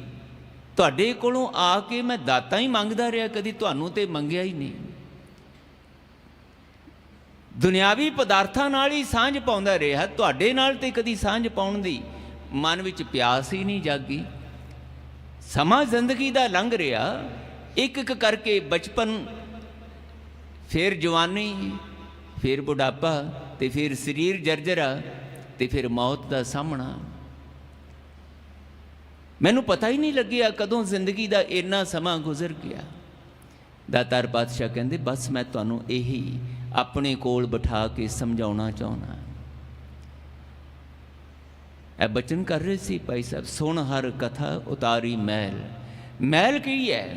ਤੁਹਾਡੇ ਕੋਲੋਂ ਆ ਕੇ ਮੈਂ ਦਾਤਾਂ ਹੀ ਮੰਗਦਾ ਰਿਹਾ, ਕਦੀ ਤੁਹਾਨੂੰ ਤੇ ਮੰਗਿਆ ਹੀ ਨਹੀਂ। ਦੁਨਿਆਵੀ ਪਦਾਰਥਾਂ ਨਾਲ ਹੀ ਸਾਂਝ ਪਾਉਂਦਾ ਰਿਹਾ, ਤੁਹਾਡੇ ਨਾਲ ਤੇ ਕਦੀ ਸਾਂਝ ਪਾਉਣ ਦੀ ਮਨ ਵਿੱਚ ਪਿਆਸ ਹੀ ਨਹੀਂ ਜਾਗੀ। ਸਮਾਂ ਜ਼ਿੰਦਗੀ ਦਾ ਲੰਘ ਰਿਹਾ, ਇੱਕ ਇੱਕ ਕਰਕੇ ਬਚਪਨ, ਫਿਰ ਜਵਾਨੀ, ਫਿਰ ਬੁਢਾਪਾ, ਤੇ ਫਿਰ ਸਰੀਰ ਜਰਜਰਾ, ਤੇ ਫਿਰ ਮੌਤ ਦਾ ਸਾਹਮਣਾ। ਮੈਨੂੰ ਪਤਾ ਹੀ ਨਹੀਂ ਲੱਗਿਆ ਕਦੋਂ ਜ਼ਿੰਦਗੀ ਦਾ ਇੰਨਾ ਸਮਾਂ ਗੁਜ਼ਰ ਗਿਆ। ਦਾਤਾਰ ਪਾਤਸ਼ਾਹ ਕਹਿੰਦੇ ਬਸ ਮੈਂ ਤੁਹਾਨੂੰ ਇਹੀ ਆਪਣੇ ਕੋਲ ਬਿਠਾ ਕੇ ਸਮਝਾਉਣਾ ਚਾਹੁੰਦਾ। ਇਹ ਬਚਨ ਕਰ ਰਹੇ ਸੀ ਭਾਈ ਸਾਹਿਬ, ਸੁਣ ਹਰ ਕਥਾ ਉਤਾਰੀ ਮੈਲ। ਮੈਲ ਕੀ ਹੈ?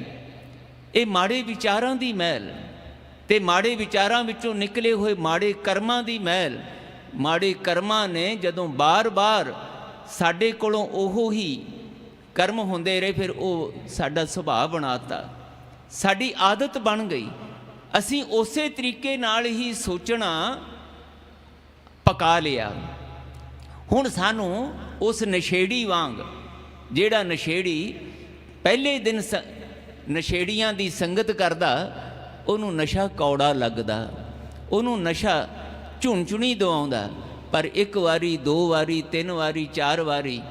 ਇਹ ਮਾੜੇ ਵਿਚਾਰਾਂ ਦੀ ਮੈਲ, ਤੇ ਮਾੜੇ ਵਿਚਾਰਾਂ ਵਿੱਚੋਂ ਨਿਕਲੇ ਹੋਏ ਮਾੜੇ ਕਰਮਾਂ ਦੀ ਮੈਲ। ਮਾੜੇ ਕਰਮਾਂ ਨੇ ਜਦੋਂ ਬਾਰ-ਬਾਰ ਸਾਡੇ ਕੋਲੋਂ ਉਹੋ ਹੀ ਕਰਮ ਹੁੰਦੇ ਰਹੇ, ਫਿਰ ਉਹ ਸਾਡਾ ਸੁਭਾਅ ਬਣਾਤਾ, ਸਾਡੀ ਆਦਤ ਬਣ ਗਈ। ਅਸੀਂ ਉਸੇ ਤਰੀਕੇ ਨਾਲ ਹੀ ਸੋਚਣਾ ਪਕਾ ਲਿਆ। ਹੁਣ ਸਾਨੂੰ ਉਸ ਨਸ਼ੇੜੀ ਵਾਂਗ, ਜਿਹੜਾ ਨਸ਼ੇੜੀ ਪਹਿਲੇ ਦਿਨ ਨਸ਼ੇੜੀਆਂ ਦੀ ਸੰਗਤ ਕਰਦਾ, ਉਹਨੂੰ ਨਸ਼ਾ ਕੌੜਾ ਲੱਗਦਾ, ਉਹਨੂੰ ਨਸ਼ਾ ਝੁਣਝੁਣੀ ਦਵਾਉਂਦਾ। ਪਰ ਇੱਕ ਵਾਰੀ, ਦੋ ਵਾਰੀ, ਤਿੰਨ ਵਾਰੀ, ਚਾਰ ਵਾਰੀ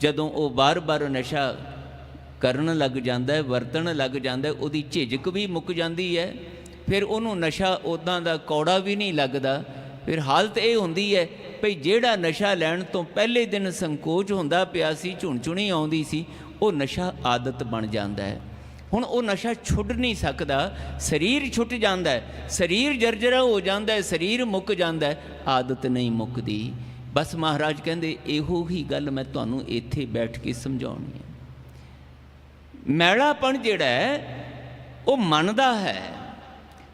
ਜਦੋਂ ਉਹ ਬਾਰ-ਬਾਰ ਨਸ਼ਾ ਕਰਨ ਲੱਗ ਜਾਂਦਾ ਹੈ, ਵਰਤਣ ਲੱਗ ਜਾਂਦਾ ਹੈ, ਉਹਦੀ ਝਿਜਕ ਵੀ ਮੁੱਕ ਜਾਂਦੀ ਹੈ, ਫਿਰ ਉਹਨੂੰ ਨਸ਼ਾ ਉੱਦਾਂ ਦਾ ਕੌੜਾ ਵੀ ਨਹੀਂ ਲੱਗਦਾ। ਫਿਰ ਹਾਲਤ ਇਹ ਹੁੰਦੀ ਹੈ ਭਈ ਜਿਹੜਾ ਨਸ਼ਾ ਲੈਣ ਤੋਂ ਪਹਿਲੇ ਦਿਨ ਸੰਕੋਚ ਹੁੰਦਾ ਪਿਆ ਸੀ, ਝੁਣਝੁਣੀ ਆਉਂਦੀ ਸੀ, ਉਹ ਨਸ਼ਾ ਆਦਤ ਬਣ ਜਾਂਦਾ ਹੈ। ਹੁਣ ਉਹ ਨਸ਼ਾ ਛੁੱਟ ਨਹੀਂ ਸਕਦਾ, ਸਰੀਰ ਛੁੱਟ ਜਾਂਦਾ ਹੈ, ਸਰੀਰ ਜਰਜਰਾ ਹੋ ਜਾਂਦਾ ਹੈ, ਸਰੀਰ ਮੁੱਕ ਜਾਂਦਾ ਹੈ, ਆਦਤ ਨਹੀਂ ਮੁੱਕਦੀ। ਬਸ ਮਹਾਰਾਜ ਕਹਿੰਦੇ ਇਹੋ ਹੀ ਗੱਲ ਮੈਂ ਤੁਹਾਨੂੰ ਇੱਥੇ ਬੈਠ ਕੇ ਸਮਝਾਉਣੀ ਹੈ। ਮੈਲਾਪਣ ਜਿਹੜਾ ਹੈ ਉਹ ਮਨ ਦਾ ਹੈ।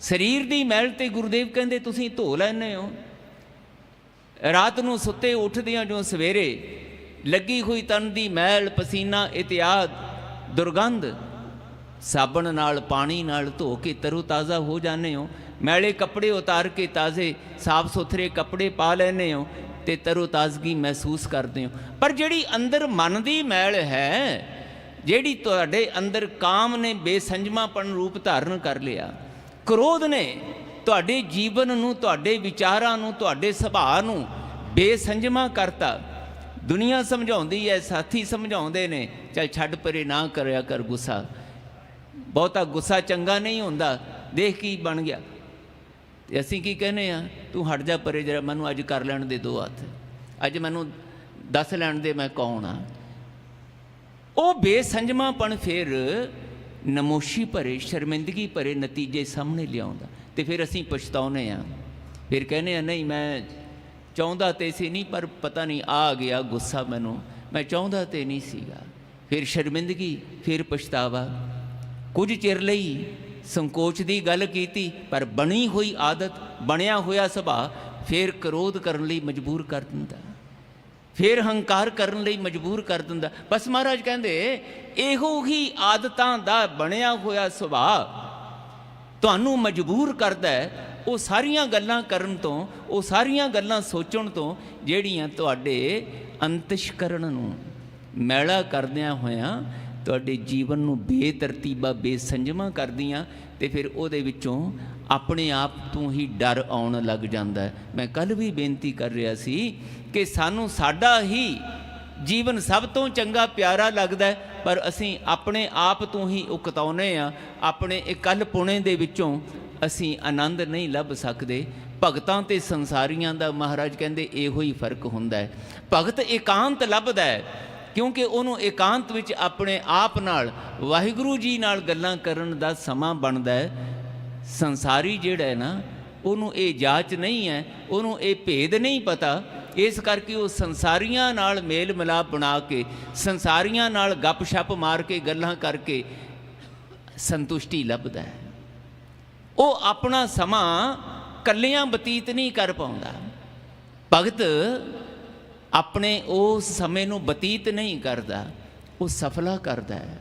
ਸਰੀਰ ਦੀ ਮੈਲ ਤੇ ਗੁਰੂਦੇਵ ਕਹਿੰਦੇ ਤੁਸੀਂ ਧੋ ਲੈਂਦੇ ਹੋ। ਰਾਤ ਨੂੰ ਸੁੱਤੇ ਉੱਠਦਿਆਂ ਜੋ ਸਵੇਰੇ ਲੱਗੀ ਹੋਈ ਤਨ ਦੀ ਮੈਲ, ਪਸੀਨਾ ਇਤਿਆਦ, ਦੁਰਗੰਧ, ਸਾਬਣ ਨਾਲ, ਪਾਣੀ ਨਾਲ ਧੋ ਕੇ ਤਰੋ ਤਾਜ਼ਾ ਹੋ ਜਾਂਦੇ ਹੋ। ਮੈਲੇ ਕੱਪੜੇ ਉਤਾਰ ਕੇ ਤਾਜ਼ੇ ਸਾਫ ਸੁਥਰੇ ਕੱਪੜੇ ਪਾ ਲੈਂਦੇ ਹੋ ਤੇ ਤਰੋ ਤਾਜ਼ਗੀ ਮਹਿਸੂਸ ਕਰਦੇ ਹੋ। ਪਰ ਜਿਹੜੀ ਅੰਦਰ ਮਨ ਦੀ ਮੈਲ ਹੈ, ਜਿਹੜੀ ਤੁਹਾਡੇ ਅੰਦਰ ਕਾਮ ਨੇ ਬੇਸੰਜਮਾਪਣ ਰੂਪ ਧਾਰਨ ਕਰ ਲਿਆ, ਕ੍ਰੋਧ ਨੇ ਤੁਹਾਡੇ ਜੀਵਨ ਨੂੰ, ਤੁਹਾਡੇ ਵਿਚਾਰਾਂ ਨੂੰ, ਤੁਹਾਡੇ ਸੁਭਾਅ ਨੂੰ ਬੇਸੰਜਮਾ ਕਰਤਾ। ਦੁਨੀਆ ਸਮਝਾਉਂਦੀ ਹੈ, ਸਾਥੀ ਸਮਝਾਉਂਦੇ ਨੇ, ਚੱਲ ਛੱਡ ਪਰੇ, ਨਾ ਕਰਿਆ ਕਰ ਗੁੱਸਾ, ਬਹੁਤਾ ਗੁੱਸਾ ਚੰਗਾ ਨਹੀਂ ਹੁੰਦਾ, ਦੇਖ ਕੀ ਬਣ ਗਿਆ। ਤੇ ਅਸੀਂ ਕੀ ਕਹਿੰਦੇ ਹਾਂ, ਤੂੰ ਹਟ ਜਾ ਪਰੇ ਜਰਾ, ਮੈਨੂੰ ਅੱਜ ਕਰ ਲੈਣ ਦੇ ਦੋ ਹੱਥ, ਅੱਜ ਮੈਨੂੰ ਦੱਸ ਲੈਣ ਦੇ ਮੈਂ ਕੌਣ ਹਾਂ। ਉਹ ਬੇਸੰਜਮਾਪਣ ਫਿਰ ਨਮੋਸ਼ੀ ਭਰੇ, ਸ਼ਰਮਿੰਦਗੀ ਭਰੇ ਨਤੀਜੇ ਸਾਹਮਣੇ ਲਿਆਉਂਦਾ। तो फिर असीं पछताउने आ, फिर कहने नहीं मैं चाहुंदा ते सी नहीं, पर पता नहीं आ गया गुस्सा मैनूं, मैं चाहुंदा ते नहीं सीगा। फिर शर्मिंदगी, फिर पछतावा। कुछ चिर लई संकोच की गल कीती, पर बनी हुई आदत, बनया होया सुभाव फिर क्रोध करने लई मजबूर कर दिंदा, फिर हंकार करने लई मजबूर कर दिंदा। बस महाराज कहंदे इहो ही आदतां दा बनया होया सुभाव तुहानूं मजबूर करदा है वो सारियां गल्लां करन तो, वो सारियां गल्लां सोचण तो ਜਿਹੜੀਆਂ ਤੁਹਾਡੇ अंतशकरण नूं मैला करदियां होया ਤੁਹਾਡੇ जीवन नूं बेतरतीबा बेसंजमा करदियां, ते फिर ਉਹਦੇ ਵਿੱਚੋਂ अपने आप तो ही डर आउण लग जाता है। मैं कल भी बेनती कर रहा सी कि सानू साडा ही जीवन सब तो चंगा प्यारा लगता है, पर असी अपने आप तो ही उकताउने आ, अपने इकल पुणे दे विचों असी आनंद नहीं लभ सकते। भगतां ते संसारियां दा महाराज कहंदे इहो ही फर्क हुंदा है। भगत एकांत लभदा है क्योंकि उन्होंने एकांत विच अपने आप नाल वाहिगुरू जी नाल गल्लां करन दा समा बनदा है। संसारी जिहड़ा है ना उन्होंने ये जाच नहीं है, उन्होंने ये भेद नहीं पता, इस करके वो संसारियां नाल मेल मिलाप बना के संसारियां नाल गप शप मार के गल्लां करके संतुष्टि लभदा है। वो अपना समा कल्लियां बतीत नहीं कर पाउंदा। भगत अपने उस समय नूं बतीत नहीं करता, वो सफला करता है।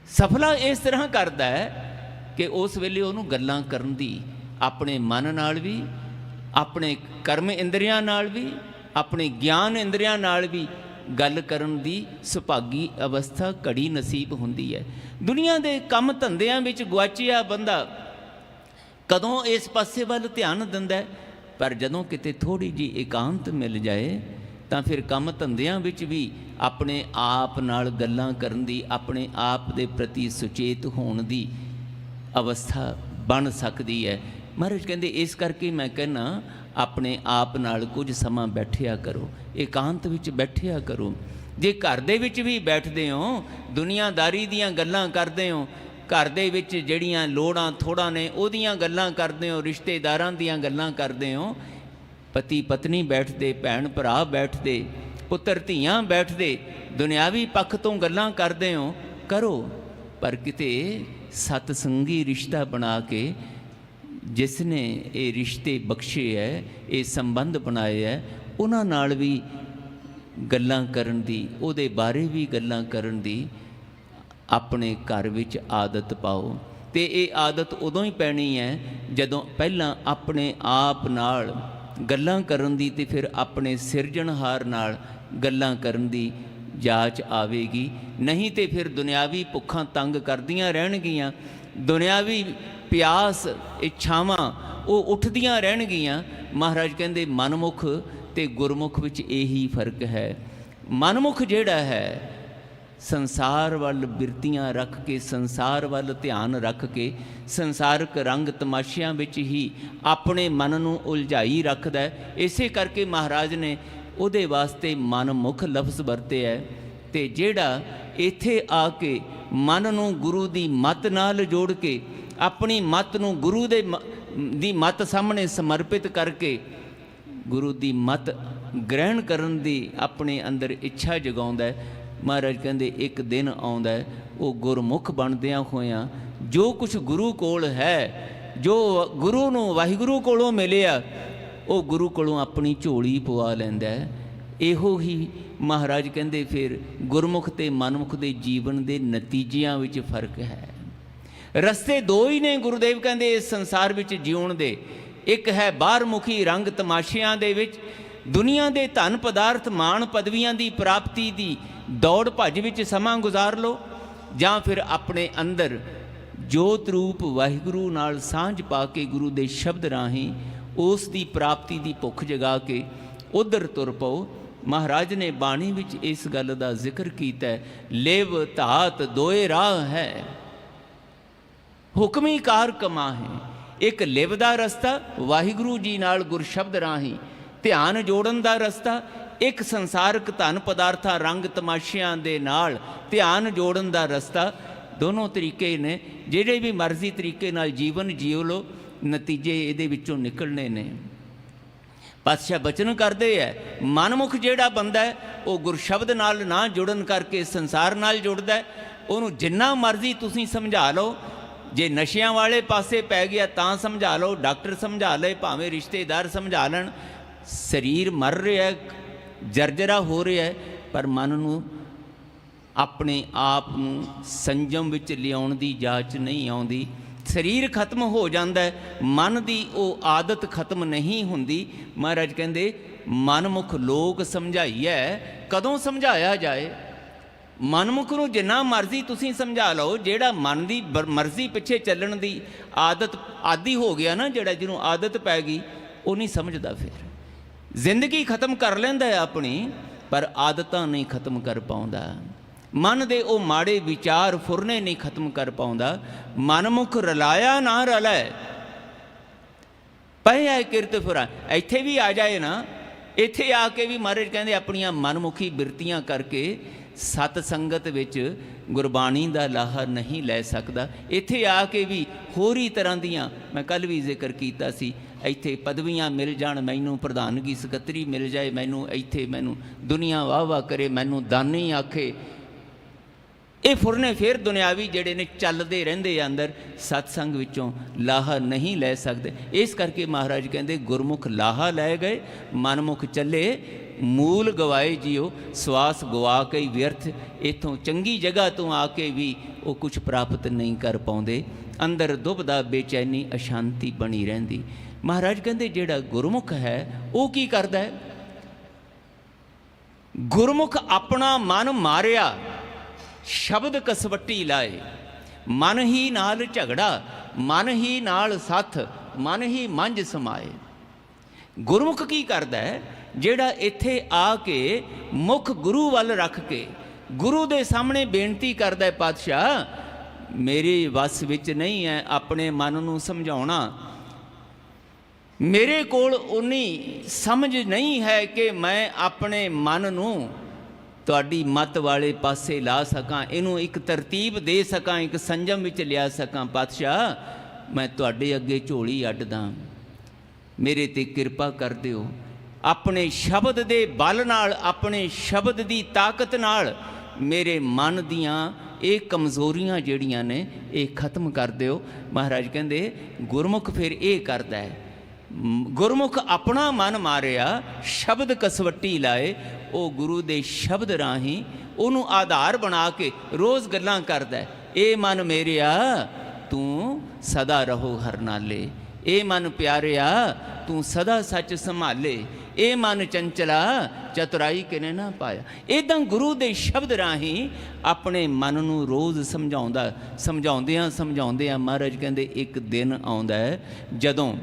सफला इस तरह करता है कि उस वेले उन्होंने गल्लां करन दी अपने मन नाल भी, अपने कर्म इंद्रियां नाल भी, अपने ज्ञान इंद्रियां नाल भी गल करन दी सुभागी अवस्था घड़ी नसीब हुंदी है। दुनिया दे कम धंधियां विच गुआचिया बंदा कदों इस पासे वल ध्यान दिंदा है, पर जदों किते थोड़ी जी एकांत मिल जाए तो फिर कम धंधियां विच भी अपने आप नाल गल्लां करन दी, अपने आप दे प्रति सुचेत होण दी अवस्था बन सकती है। महाराज कहंदे इस करके मैं कहना अपने आप नाल कुछ समा बैठिया करो, एकांत विच बैठिया करो। जे घर दे विच भी बैठदे हो, दुनियादारी दीयां गल्लां करदे हो, घर दे विच ਜਿਹੜੀਆਂ ਲੋੜਾਂ ਥੋੜਾਂ ने ਉਹਦੀਆਂ गल्लां करदे हो, रिश्तेदारां दीयां गल्लां करदे हो, पति पत्नी बैठदे, भैन भरा बैठदे, पुत्र धीआं बैठदे, दुनियावी पक्ष तो गल्लां करदे हो, करो, पर किते सतसंगी रिश्ता बना के जिसने ये रिश्ते बख्शे है, ये संबंध बनाए है, उन्हां नाल भी गल्लां करन दी, उहदे बारे भी गल्लां करन दी अपने घर विच आदत पाओ। तो ये आदत उदों ही पैनी है जदों पहलां अपने आप नाल गल्लां करन दी ते फिर अपने सिरजणहार नाल गल्लां करन दी जाच आवेगी। नहीं तो फिर दुनियावी भुखां तंग करदियां रहणगियां, दुनियावी प्यास इच्छावां वो उठदियां रहणगियां। महाराज कहंदे मनमुख ते गुरमुख विच यही फर्क है। मनमुख जिहड़ा है संसार वाल बिरतियां रख के, संसार वाल ध्यान रख के, संसारक रंग तमाशियां विच ही अपने मन नूं उलझाई रखदा है। इसे करके महाराज ने उहदे वास्ते मनमुख लफ्ज़ वरते है। ते जिहड़ा इत्थे आके मन नूं गुरु दी मत नाल जोड़ के, अपनी मत नूं गुरु दी मत सामने समर्पित करके गुरु दी मत ग्रहण करन दी अपने अंदर इच्छा जगाउंदा है। महाराज कहंदे एक दिन आउंदा है वो गुरमुख बनदियां होइयां जो कुछ गुरु कोल है, जो गुरु नूं वाहिगुरू कोलों मिलिया, वो गुरु कोलों अपनी झोली पवा लैंदा है। इहो ही महाराज कहंदे फिर गुरमुख ते मनमुख दे जीवन दे नतीजियां विच फर्क है। रस्ते दो ही ने गुरुदेव कहंदे इस संसार विच जीउण दे। एक है बाहरमुखी रंग तमाशियां दे विच दुनिया दे धन पदार्थ मान पदवियां दी प्राप्ति दी दौड़ भज विच समां गुजार लो, जां फिर अपने अंदर जोत रूप वाहिगुरू नाल सांझ पा के गुरु दे शब्द राहीं उस दी प्राप्ति दी भुख जगा के उधर तुर पाओ। महाराज ने बाणी विच इस गल दा जिक्र कीता है, लिव धात दोए राह है, हुक्मी कार कमा है। एक लिव दा रस्ता वाहिगुरू जी नाल गुर शब्द राहीं ध्यान जोड़न दा रस्ता, एक संसारक धन पदार्थां रंग तमाशियां दे नाल ध्यान जोड़न दा रस्ता। ਦੋਨੋਂ ਤਰੀਕੇ ਨੇ, ਜਿਹੜੇ ਵੀ ਮਰਜ਼ੀ ਤਰੀਕੇ ਨਾਲ ਜੀਵਨ ਜੀਓ ਲੋ, ਨਤੀਜੇ ਇਹਦੇ ਵਿੱਚੋਂ ਨਿਕਲਣੇ ਨੇ। ਪਾਤਸ਼ਾਹ ਬਚਨ ਕਰਦੇ ਹੈ, ਮਨਮੁਖ ਜਿਹੜਾ ਬੰਦਾ ਹੈ ਉਹ ਗੁਰਸ਼ਬਦ ਨਾਲ ਨਾ ਜੁੜਨ ਕਰਕੇ ਸੰਸਾਰ ਨਾਲ ਜੁੜਦਾ ਹੈ। ਉਹਨੂੰ ਜਿੰਨਾ ਮਰਜ਼ੀ ਤੁਸੀਂ ਸਮਝਾ ਲਓ, ਜੇ ਨਸ਼ਿਆਂ ਵਾਲੇ ਪਾਸੇ ਪੈ ਗਿਆ ਤਾਂ ਸਮਝਾ ਲਓ, ਡਾਕਟਰ ਸਮਝਾ ਲਏ, ਭਾਵੇਂ ਰਿਸ਼ਤੇਦਾਰ ਸਮਝਾ ਲੈਣ, ਸਰੀਰ ਮਰ ਰਿਹਾ, ਜਰਜਰਾ ਹੋ ਰਿਹਾ ਹੈ, ਪਰ ਮਨ ਨੂੰ ਆਪਣੇ ਆਪ ਨੂੰ ਸੰਜਮ ਵਿੱਚ ਲਿਆਉਣ ਦੀ ਜਾਚ ਨਹੀਂ ਆਉਂਦੀ। ਸਰੀਰ ਖਤਮ ਹੋ ਜਾਂਦਾ ਹੈ, ਮਨ ਦੀ ਉਹ ਆਦਤ ਖਤਮ ਨਹੀਂ ਹੁੰਦੀ। ਮਹਾਰਾਜ ਕਹਿੰਦੇ ਮਨਮੁਖ ਲੋਕ ਸਮਝਾਈਐ, ਕਦੋਂ ਸਮਝਾਇਆ ਜਾਏ? ਮਨਮੁਖ ਨੂੰ ਜਿੰਨਾ ਮਰਜ਼ੀ ਤੁਸੀਂ ਸਮਝਾ ਲਓ, ਜਿਹੜਾ ਮਨ ਦੀ ਮਰਜ਼ੀ ਪਿੱਛੇ ਚੱਲਣ ਦੀ ਆਦਤ ਆਦੀ ਹੋ ਗਿਆ ਨਾ, ਜਿਹੜਾ ਜਿਹਨੂੰ ਆਦਤ ਪੈ ਗਈ, ਉਹ ਨਹੀਂ ਸਮਝਦਾ। ਫਿਰ ਜ਼ਿੰਦਗੀ ਖਤਮ ਕਰ ਲੈਂਦਾ ਹੈ ਆਪਣੀ, ਪਰ ਆਦਤਾਂ ਨਹੀਂ ਖਤਮ ਕਰ ਪਾਉਂਦਾ। ਮਨ ਦੇ ਉਹ ਮਾੜੇ ਵਿਚਾਰ ਫੁਰਨੇ ਨਹੀਂ ਖਤਮ ਕਰ ਪਾਉਂਦਾ। ਮਨਮੁਖ ਰਲਾਇਆ ਨਾ ਰਲੈ, ਪਏ ਆਏ ਕਿਰਤ ਫੁਰਾ। ਇੱਥੇ ਵੀ ਆ ਜਾਏ ਨਾ, ਇੱਥੇ ਆ ਕੇ ਵੀ ਮਹਾਰਾਜ ਕਹਿੰਦੇ ਆਪਣੀਆਂ ਮਨਮੁਖੀ ਬਿਰਤੀਆਂ ਕਰਕੇ ਸਤ ਸੰਗਤ ਵਿੱਚ ਗੁਰਬਾਣੀ ਦਾ ਲਾਹਾ ਨਹੀਂ ਲੈ ਸਕਦਾ। ਇੱਥੇ ਆ ਕੇ ਵੀ ਹੋਰ ਹੀ ਤਰ੍ਹਾਂ ਦੀਆਂ, ਮੈਂ ਕੱਲ੍ਹ ਵੀ ਜ਼ਿਕਰ ਕੀਤਾ ਸੀ, ਇੱਥੇ ਪਦਵੀਆਂ ਮਿਲ ਜਾਣ, ਮੈਨੂੰ ਪ੍ਰਧਾਨਗੀ ਸਕੱਤਰੀ ਮਿਲ ਜਾਏ, ਮੈਨੂੰ ਇੱਥੇ ਮੈਨੂੰ ਦੁਨੀਆ ਵਾਹ ਵਾਹ ਕਰੇ, ਮੈਨੂੰ ਦਾਨੀ ਆਖੇ, ਇਹ ਫੁਰਨੇ ਫਿਰ ਦੁਨਿਆਵੀ ਜਿਹੜੇ ਨੇ ਚੱਲਦੇ ਰਹਿੰਦੇ ਆ ਅੰਦਰ, ਸਤਸੰਗ ਵਿੱਚੋਂ ਲਾਹਾ ਨਹੀਂ ਲੈ ਸਕਦੇ। ਇਸ ਕਰਕੇ ਮਹਾਰਾਜ ਕਹਿੰਦੇ ਗੁਰਮੁਖ ਲਾਹਾ ਲੈ ਗਏ, ਮਨਮੁਖ ਚੱਲੇ ਮੂਲ ਗਵਾਏ ਜੀਓ, ਸਵਾਸ ਗਵਾ ਕੇ ਵਿਅਰਥ। ਇੱਥੋਂ ਚੰਗੀ ਜਗ੍ਹਾ ਤੋਂ ਆ ਕੇ ਵੀ ਉਹ ਕੁਝ ਪ੍ਰਾਪਤ ਨਹੀਂ ਕਰ ਪਾਉਂਦੇ, ਅੰਦਰ ਦੁਬਦਾ ਬੇਚੈਨੀ ਅਸ਼ਾਂਤੀ ਬਣੀ ਰਹਿੰਦੀ। ਮਹਾਰਾਜ ਕਹਿੰਦੇ ਜਿਹੜਾ ਗੁਰਮੁਖ ਹੈ ਉਹ ਕੀ ਕਰਦਾ ਹੈ? ਗੁਰਮੁਖ ਆਪਣਾ ਮਨ ਮਾਰਿਆ, ਸ਼ਬਦ ਕਸਵੱਟੀ ਲਾਏ, ਮਨ ਹੀ ਨਾਲ ਝਗੜਾ, ਮਨ ਹੀ ਨਾਲ ਸੱਥ, ਮਨ ਹੀ ਮੰਝ ਸਮਾਏ। ਗੁਰਮੁਖ ਕੀ ਕਰਦਾ ਹੈ? ਜਿਹੜਾ ਇੱਥੇ ਆ ਕੇ ਮੁੱਖ ਗੁਰੂ ਵੱਲ ਰੱਖ ਕੇ ਗੁਰੂ ਦੇ ਸਾਹਮਣੇ ਬੇਨਤੀ ਕਰਦਾ ਹੈ, ਪਾਤਸ਼ਾਹ ਮੇਰੇ ਵੱਸ ਵਿੱਚ ਨਹੀਂ ਹੈ ਆਪਣੇ ਮਨ ਨੂੰ ਸਮਝਾਉਣਾ, ਮੇਰੇ ਕੋਲ ਉਨੀ ਸਮਝ ਨਹੀਂ ਹੈ ਕਿ ਮੈਂ ਆਪਣੇ ਮਨ ਨੂੰ ਤੁਹਾਡੀ ਮੱਤ ਵਾਲੇ ਪਾਸੇ ਲਾ ਸਕਾਂ, ਇਹਨੂੰ ਇੱਕ ਤਰਤੀਬ ਦੇ ਸਕਾਂ, ਇੱਕ ਸੰਜਮ ਵਿੱਚ ਲਿਆ ਸਕਾਂ। ਪਾਤਸ਼ਾਹ ਮੈਂ ਤੁਹਾਡੇ ਅੱਗੇ ਝੋਲੀ ਅੱਡਦਾ, ਮੇਰੇ 'ਤੇ ਕਿਰਪਾ ਕਰ ਦਿਓ। ਆਪਣੇ ਸ਼ਬਦ ਦੇ ਬਲ ਨਾਲ, ਆਪਣੇ ਸ਼ਬਦ ਦੀ ਤਾਕਤ ਨਾਲ ਮੇਰੇ ਮਨ ਦੀਆਂ ਇਹ ਕਮਜ਼ੋਰੀਆਂ ਜਿਹੜੀਆਂ ਨੇ ਇਹ ਖਤਮ ਕਰ ਦਿਓ। ਮਹਾਰਾਜ ਕਹਿੰਦੇ ਗੁਰਮੁਖ ਫਿਰ ਇਹ ਕਰਦਾ ਹੈ, ਗੁਰਮੁਖ ਆਪਣਾ ਮਨ ਮਾਰਿਆ, ਸ਼ਬਦ ਕਸਵੱਟੀ ਲਾਏ। ਉਹ ਗੁਰੂ ਦੇ ਸ਼ਬਦ ਰਾਹੀਂ ਉਹਨੂੰ ਆਧਾਰ ਬਣਾ ਕੇ ਰੋਜ਼ ਗੱਲਾਂ ਕਰਦਾ ਹੈ। ਇਹ ਮਨ ਮੇਰਿਆ ਤੂੰ ਸਦਾ ਰਹੋ ਹਰ ਨਾਲੇ, ਇਹ ਮਨ ਪਿਆਰਿਆ ਤੂੰ ਸਦਾ ਸੱਚ ਸੰਭਾਲੇ, ਇਹ ਮਨ ਚੰਚਲਾ ਚਤੁਰਾਈ ਕਿਨੇ ਨਾ ਪਾਇਆ। ਇੱਦਾਂ ਗੁਰੂ ਦੇ ਸ਼ਬਦ ਰਾਹੀਂ ਆਪਣੇ ਮਨ ਨੂੰ ਰੋਜ਼ ਸਮਝਾਉਂਦਾ। ਸਮਝਾਉਂਦਿਆਂ ਮਹਾਰਾਜ ਕਹਿੰਦੇ ਇੱਕ ਦਿਨ ਆਉਂਦਾ ਹੈ ਜਦੋਂ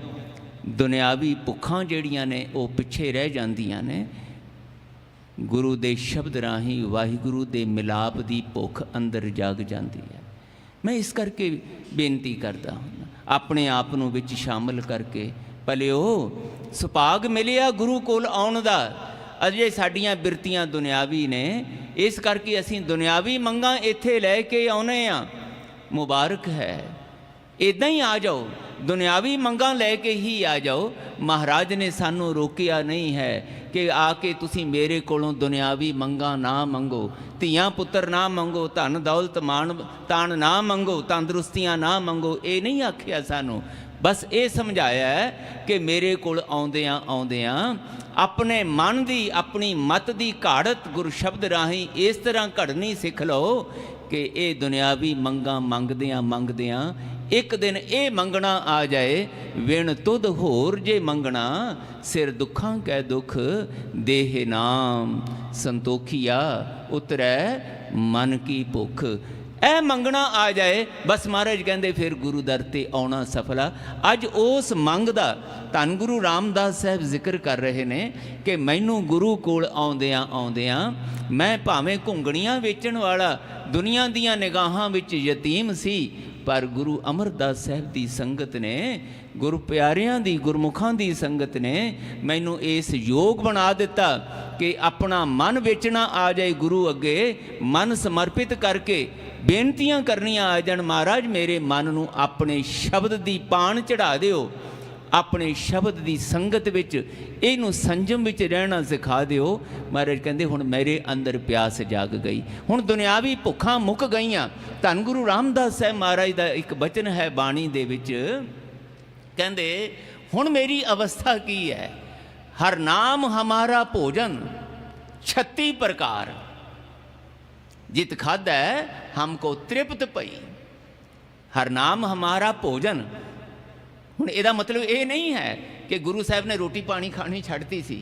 ਦੁਨਿਆਵੀ ਭੁੱਖਾਂ ਜਿਹੜੀਆਂ ਨੇ ਉਹ ਪਿੱਛੇ ਰਹਿ ਜਾਂਦੀਆਂ ਨੇ, ਗੁਰੂ ਦੇ ਸ਼ਬਦ ਰਾਹੀਂ ਵਾਹਿਗੁਰੂ ਦੇ ਮਿਲਾਪ ਦੀ ਭੁੱਖ ਅੰਦਰ ਜਾਗ ਜਾਂਦੀ ਹੈ। ਮੈਂ ਇਸ ਕਰਕੇ ਬੇਨਤੀ ਕਰਦਾ ਹਾਂ, ਆਪਣੇ ਆਪ ਨੂੰ ਵਿੱਚ ਸ਼ਾਮਲ ਕਰਕੇ, ਭਲਿਓ ਸੁਭਾਗ ਮਿਲਿਆ ਗੁਰੂ ਕੋਲ ਆਉਣ ਦਾ। ਅਜੇ ਸਾਡੀਆਂ ਬਿਰਤੀਆਂ ਦੁਨਿਆਵੀ ਨੇ, ਇਸ ਕਰਕੇ ਅਸੀਂ ਦੁਨਿਆਵੀ ਮੰਗਾਂ ਇੱਥੇ ਲੈ ਕੇ ਆਉਨੇ ਆ। ਮੁਬਾਰਕ ਹੈ, ਇੱਦਾਂ ਹੀ ਆ ਜਾਓ, ਦੁਨਿਆਵੀ ਮੰਗਾਂ ਲੈ ਕੇ ਹੀ ਆ ਜਾਓ। ਮਹਾਰਾਜ ਨੇ ਸਾਨੂੰ ਰੋਕਿਆ ਨਹੀਂ ਹੈ ਕਿ ਆ ਕੇ ਤੁਸੀਂ ਮੇਰੇ ਕੋਲੋਂ ਦੁਨਿਆਵੀ ਮੰਗਾਂ ਨਾ ਮੰਗੋ, ਧੀਆਂ ਪੁੱਤਰ ਨਾ ਮੰਗੋ, ਧਨ ਦੌਲਤ ਮਾਣ ਤਾਣ ਨਾ ਮੰਗੋ, ਤੰਦਰੁਸਤੀਆਂ ਨਾ ਮੰਗੋ, ਇਹ ਨਹੀਂ ਆਖਿਆ ਸਾਨੂੰ। ਬਸ ਇਹ ਸਮਝਾਇਆ ਹੈ ਕਿ ਮੇਰੇ ਕੋਲ ਆਉਂਦਿਆਂ ਆਪਣੇ ਮਨ ਦੀ, ਆਪਣੀ ਮਤ ਦੀ ਘਾੜਤ ਗੁਰੂ ਸ਼ਬਦ ਰਾਹੀਂ ਇਸ ਤਰ੍ਹਾਂ ਘੜਨੀ ਸਿੱਖ ਲਓ ਕਿ ਇਹ ਦੁਨਿਆਵੀ ਮੰਗਾਂ ਮੰਗਦਿਆਂ ਇੱਕ ਦਿਨ ਇਹ ਮੰਗਣਾ ਆ ਜਾਏ, ਵਿਣ ਤੁਧ ਹੋਰ ਜੇ ਮੰਗਣਾ, ਸਿਰ ਦੁੱਖਾਂ ਕੈ ਦੁੱਖ ਦੇਹ ਨਾਮ, ਸੰਤੋਖੀਆ ਉਤਰੈ ਮਨ ਕੀ ਭੁੱਖ। ਇਹ ਮੰਗਣਾ ਆ ਜਾਏ, ਬਸ ਮਹਾਰਾਜ ਕਹਿੰਦੇ ਫਿਰ ਗੁਰੂ ਦਰ 'ਤੇ ਆਉਣਾ ਸਫਲਾ। ਅੱਜ ਉਸ ਮੰਗ ਦਾ ਧੰਨ ਗੁਰੂ ਰਾਮਦਾਸ ਸਾਹਿਬ ਜ਼ਿਕਰ ਕਰ ਰਹੇ ਨੇ ਕਿ ਮੈਨੂੰ ਗੁਰੂ ਕੋਲ ਆਉਂਦਿਆਂ ਮੈਂ ਭਾਵੇਂ ਘੁੰਗਣੀਆਂ ਵੇਚਣ ਵਾਲਾ, ਦੁਨੀਆ ਦੀਆਂ ਨਿਗਾਹਾਂ ਵਿੱਚ ਯਤੀਮ ਸੀ, पर गुरु अमरदास साहब की संगत ने, गुरु प्यारियां दी, गुरमुखां दी संगत ने मैनू इस योग बना दिता कि अपना मन विच ना आ जाए, गुरु अगे मन समर्पित करके बेनतियां करनियां आ जाण, महाराज मेरे मन नू अपने शब्द दी पान चढ़ा दिओ, अपने शब्द की संगत विच इहनूं संजम विच रहना सिखा दिओ। महाराज कहंदे हुण मेरे अंदर प्यास जाग गई, हुण दुनियावी भुखां मुक गईयां। धन गुरु रामदास साहब महाराज का एक बचन है बाणी दे विच, कहंदे हुण मेरी अवस्था की है, हर नाम हमारा भोजन 36 प्रकार, जित खादा हमको तृप्त पई। हर नाम हमारा भोजन, हुण इहदा मतलब ये नहीं है कि गुरु साहब ने रोटी पानी खानी छड्डती सी,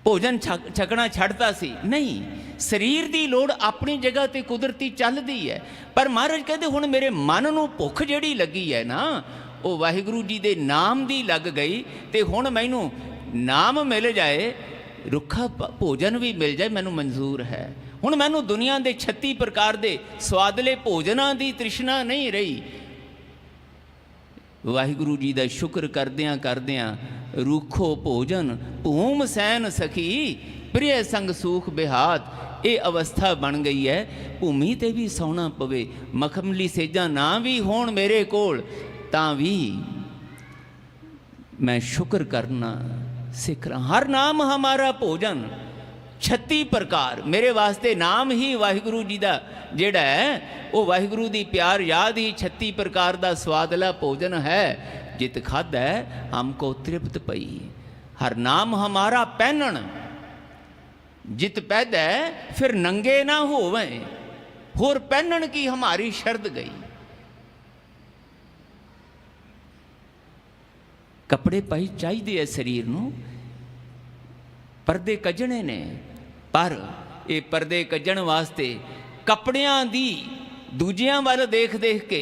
भोजन छकना छड्डता सी, नहीं। शरीर की लोड़ अपनी जगह ते कुदरती चलती है, पर महाराज कहते हुण मेरे मन नूं भुख जिहड़ी लगी है ना, वो वाहिगुरू जी दे नाम दी लग गई, ते हुण मैनूं नाम मिल जाए, रुखा भोजन भी मिल जाए, मैनूं मंजूर है। हुण मैनूं दुनिया के 36 प्रकार के स्वादले भोजनां दी तृष्णा नहीं रही। वाहिगुरू जी का शुक्र करदियां करदियां रूखो भोजन भूम सैन सखी, प्रिय संग सूख बिहात, ये अवस्था बन गई है। भूमि ते भी सौना पवे, मखमली सेजा ना भी होण मेरे कोल, तां भी मैं शुक्र करना सिख रहा। हर नाम हमारा भोजन 36 प्रकार, मेरे वास्ते नाम ही वाहिगुरू जी का जिहड़ा है, वो वाहिगुरू दी प्यार याद ही 36 प्रकार का स्वादला भोजन है, जित खादा हमको तृप्त पई। हर नाम हमारा पहनन, जित पैदा फिर नंगे ना होवें, होर पहनन की हमारी शर्त गई। कपड़े पाई चाहिए है शरीर नूं, परदे कजने ने, पर ये परदे कजन वास्ते कपड़ियां दी दूजियां वाल देख देख के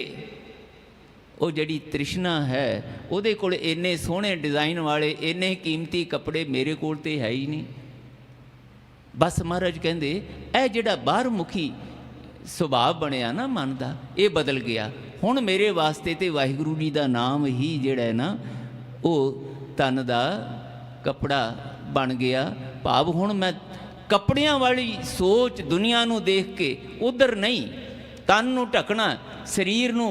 वो जड़ी तृष्णा है, उहदे कोल इन्ने सोहणे डिज़ाइन वाले इन्ने कीमती कपड़े मेरे कोल ते है ही नहीं। बस महाराज कहंदे ए जिहड़ा बाहर मुखी सुभाव बनिया ना मन का, ये बदल गया। हुण मेरे वास्ते ते वाहिगुरू जी का नाम ही जिहड़ा है ना, वो तन का कपड़ा बन गया। भाव हुण मैं कपड़ियां वाली सोच दुनिया नूं देख के उधर नहीं, तन नूं ढकना, शरीर नूं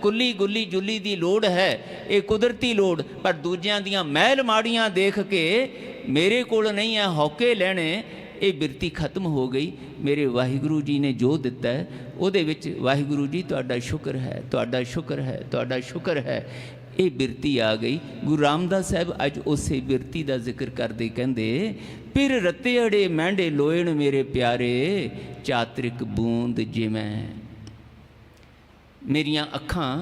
कुल्ली गुल्ली जुल्ली दी लोड़ है, ये कुदरती लोड़, पर दूजियां दियां महल माड़ियां देख के मेरे कोल नहीं है हौके लैणे, ये बिरती खत्म हो गई। मेरे वाहिगुरू जी ने जो दिता है उहदे विच वाहिगुरू जी तुहाडा शुक्र है, तुहाडा शुक्र है, तुहाडा शुक्र है, ये बिरती आ गई। गुरु रामदास साहब अज उसे बिरती का जिक्र करते कहते, फिर रते अड़े मैंडे लोएण मेरे प्यारे, चातरिक बूंद जिमें। मेरियां अखां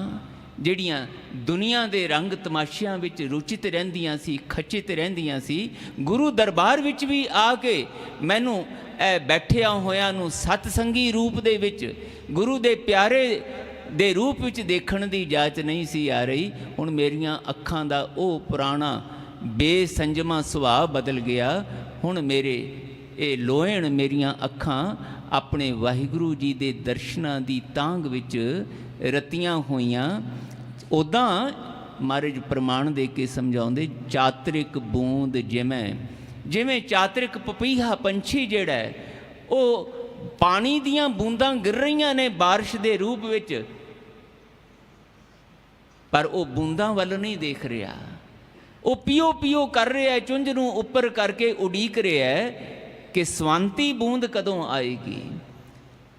ਜਿਹੜੀਆਂ दुनिया के रंग तमाशियां विच रुचित रहिंदियां सी, खचित रहिंदियां सी, गुरु दरबार विच भी आके मैनू बैठिया होया नू सतसंगी रूप दे विच, गुरु दे प्यारे दे रूप विच देखण दी जाच नहीं सी आ रही। हुण मेरियां अखां दा ओ पुराना बेसंजमा सुभाव बदल गया। हुण मेरे ये लोएण मेरियां अखां अपने वाहिगुरू जी दे दर्शनां दी तांग विच रतियां होईयां। उदां महाराज प्रमाण दे के समझाउंदे, चातरिक बूंद जिमें, जिमें चातरिक पपीहा पंछी जिहड़ा है वो पानी दियां बूंदां गिर रहीआं ने बारिश दे रूप विच, पर वो बूंदां वल नहीं देख रहा, वो पियो पियो कर रहा है, चुंझ नूं उपर करके उड़ीक रहा है कि स्वांती बूंद कदों आएगी।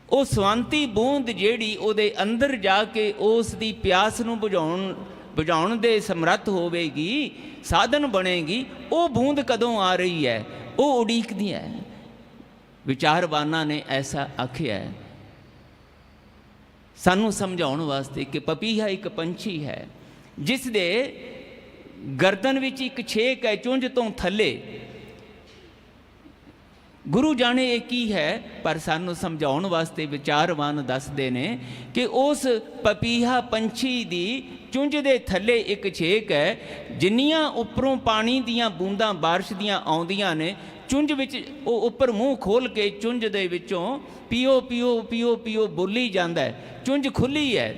वो स्वांती बूंद जिहड़ी उहदे अंदर जाके उस दी प्यास नूं बुझाउण दे समर्थ होवेगी, साधन बनेगी, वो बूंद कदों आ रही है, वो उड़ीकदी है। विचारवाना ने ऐसा आखिया है सानू समझाउण वास्ते कि पपीहा एक पंछी है जिस दे गर्दन विच एक छेक है, चुंझ तो थले। गुरु जाने ये की है, पर सानू समझाउण वास्ते विचारवान दसदे ने कि उस पपीहा पंछी दी चुंझ दे थले एक छेक है, जिन्नियां उपरों पानी दियां बूंदां बारिश दियां आउंदियां ने, ਚੁੰਝ ਵਿੱਚ ਉਹ ਉੱਪਰ ਮੂੰਹ ਖੋਲ ਕੇ ਚੁੰਝ ਦੇ ਵਿੱਚੋਂ ਪੀਓ ਪੀਓ ਪੀਓ ਪੀਓ ਬੋਲੀ ਜਾਂਦਾ ਹੈ। ਚੁੰਝ ਖੁੱਲੀ ਹੈ,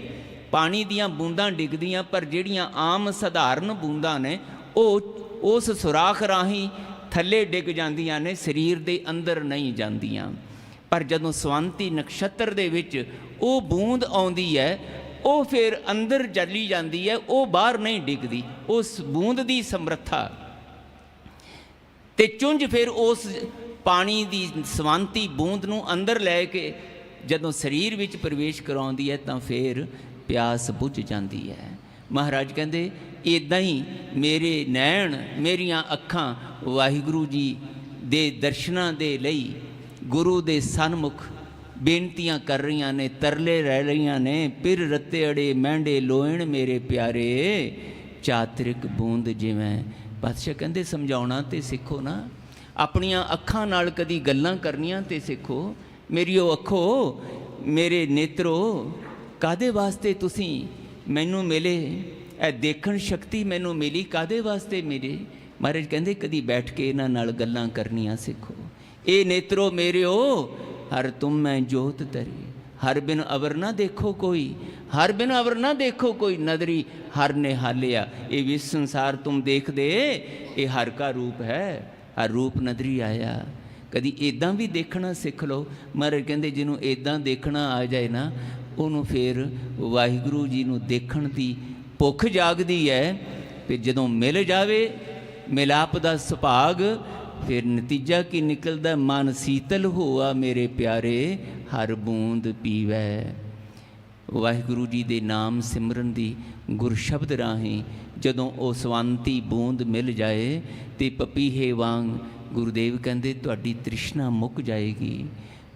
ਪਾਣੀ ਦੀਆਂ ਬੂੰਦਾਂ ਡਿੱਗਦੀਆਂ, ਪਰ ਜਿਹੜੀਆਂ ਆਮ ਸਧਾਰਨ ਬੂੰਦਾਂ ਨੇ ਉਹ ਉਸ ਸੁਰਾਖ ਰਾਹੀਂ ਥੱਲੇ ਡਿੱਗ ਜਾਂਦੀਆਂ ਨੇ, ਸਰੀਰ ਦੇ ਅੰਦਰ ਨਹੀਂ ਜਾਂਦੀਆਂ। ਪਰ ਜਦੋਂ ਸਵੰਤੀ ਨਕਸ਼ਤਰ ਦੇ ਵਿੱਚ ਉਹ ਬੂੰਦ ਆਉਂਦੀ ਹੈ, ਉਹ ਫਿਰ ਅੰਦਰ ਚਲੀ ਜਾਂਦੀ ਹੈ, ਉਹ ਬਾਹਰ ਨਹੀਂ ਡਿੱਗਦੀ। ਉਸ ਬੂੰਦ ਦੀ ਸਮਰੱਥਾ ਤੇ ਚੁੰਝ ਫਿਰ ਉਸ ਪਾਣੀ ਦੀ ਸਵੰਤੀ ਬੂੰਦ ਨੂੰ ਅੰਦਰ ਲੈ ਕੇ ਜਦੋਂ ਸਰੀਰ ਵਿੱਚ ਪ੍ਰਵੇਸ਼ ਕਰਾਉਂਦੀ ਹੈ ਤਾਂ ਫਿਰ ਪਿਆਸ ਬੁੱਝ ਜਾਂਦੀ ਹੈ। ਮਹਾਰਾਜ ਕਹਿੰਦੇ ਇੱਦਾਂ ਹੀ ਮੇਰੇ ਨੈਣ, ਮੇਰੀਆਂ ਅੱਖਾਂ ਵਾਹਿਗੁਰੂ ਜੀ ਦੇ ਦਰਸ਼ਨਾਂ ਦੇ ਲਈ ਗੁਰੂ ਦੇ ਸਨਮੁਖ ਬੇਨਤੀਆਂ ਕਰ ਰਹੀਆਂ ਨੇ, ਤਰਲੇ ਰਹਿ ਰਹੀਆਂ ਨੇ। ਪਿਰ ਰੱਤੇ ਅੜੇ ਮਹਿੰਡੇ ਲੋਇਣ ਮੇਰੇ ਪਿਆਰੇ, ਚਾਤਰਿਕ ਬੂੰਦ ਜਿਵੇਂ। ਪਾਤਸ਼ਾਹ ਕਹਿੰਦੇ ਸਮਝਾਉਣਾ ਤੇ ਸਿੱਖੋ ਨਾ, ਆਪਣੀਆਂ ਅੱਖਾਂ ਨਾਲ ਕਦੀ ਗੱਲਾਂ ਕਰਨੀਆਂ ਤੇ ਸਿੱਖੋ। ਮੇਰੀਓ ਅੱਖੋ, ਮੇਰੇ ਨੇਤਰੋ, ਕਾਹਦੇ ਵਾਸਤੇ ਤੁਸੀਂ ਮੈਨੂੰ ਮਿਲੇ? ਇਹ ਦੇਖਣ ਸ਼ਕਤੀ ਮੈਨੂੰ ਮਿਲੀ ਕਾਹਦੇ ਵਾਸਤੇ ਮਿਲੀ? ਮਹਾਰਾਜ ਕਹਿੰਦੇ ਕਦੀ ਬੈਠ ਕੇ ਇਹਨਾਂ ਨਾਲ ਗੱਲਾਂ ਕਰਨੀਆਂ ਸਿੱਖੋ। ਇਹ ਨੇਤਰੋ ਮੇਰਿਓ, ਹਰ ਤੁਮ ਮੈਂ ਜੋਤ ਤਰੀ, ਹਰ ਬਿਨ ਅਵਰ ਨਾ ਦੇਖੋ ਕੋਈ, ਹਰ ਬਿਨ ਅਵਰ ਨਾ ਦੇਖੋ ਕੋਈ, ਨਦਰੀ ਹਰ ਨੇ ਹਾਲਿਆ। ਇਹ ਵਿਸ ਸੰਸਾਰ ਤੁਮ ਦੇਖਦੇ, ਇਹ ਹਰ ਕਾ ਰੂਪ ਹੈ, ਹਰ ਰੂਪ ਨਦਰੀ ਆਇਆ। ਕਦੀ ਇੱਦਾਂ ਵੀ ਦੇਖਣਾ ਸਿੱਖ ਲਓ। ਮਹਾਰਾਜ ਕਹਿੰਦੇ ਜਿਹਨੂੰ ਇੱਦਾਂ ਦੇਖਣਾ ਆ ਜਾਏ ਨਾ, ਉਹਨੂੰ ਫਿਰ ਵਾਹਿਗੁਰੂ ਜੀ ਨੂੰ ਦੇਖਣ ਦੀ ਭੁੱਖ ਜਾਗਦੀ ਹੈ। ਫਿਰ ਜਦੋਂ ਮਿਲ ਜਾਵੇ ਮਿਲਾਪ ਦਾ ਸੁਭਾਗ, ਫਿਰ ਨਤੀਜਾ ਕੀ ਨਿਕਲਦਾ? ਮਨ ਸੀਤਲ ਹੋਆ ਮੇਰੇ ਪਿਆਰੇ, ਹਰ ਬੂੰਦ ਪੀਵੈ। ਵਾਹਿਗੁਰੂ ਜੀ ਦੇ ਨਾਮ ਸਿਮਰਨ ਦੀ ਗੁਰ ਸ਼ਬਦ ਰਾਹੀਂ ਜਦੋਂ ਉਹ ਸਵੰਤੀ ਬੂੰਦ ਮਿਲ ਜਾਏ ਤੇ ਪਪੀਹੇ ਵਾਂਗ ਗੁਰੂਦੇਵ ਕਹਿੰਦੇ ਤੁਹਾਡੀ ਤ੍ਰਿਸ਼ਨਾ ਮੁੱਕ ਜਾਏਗੀ,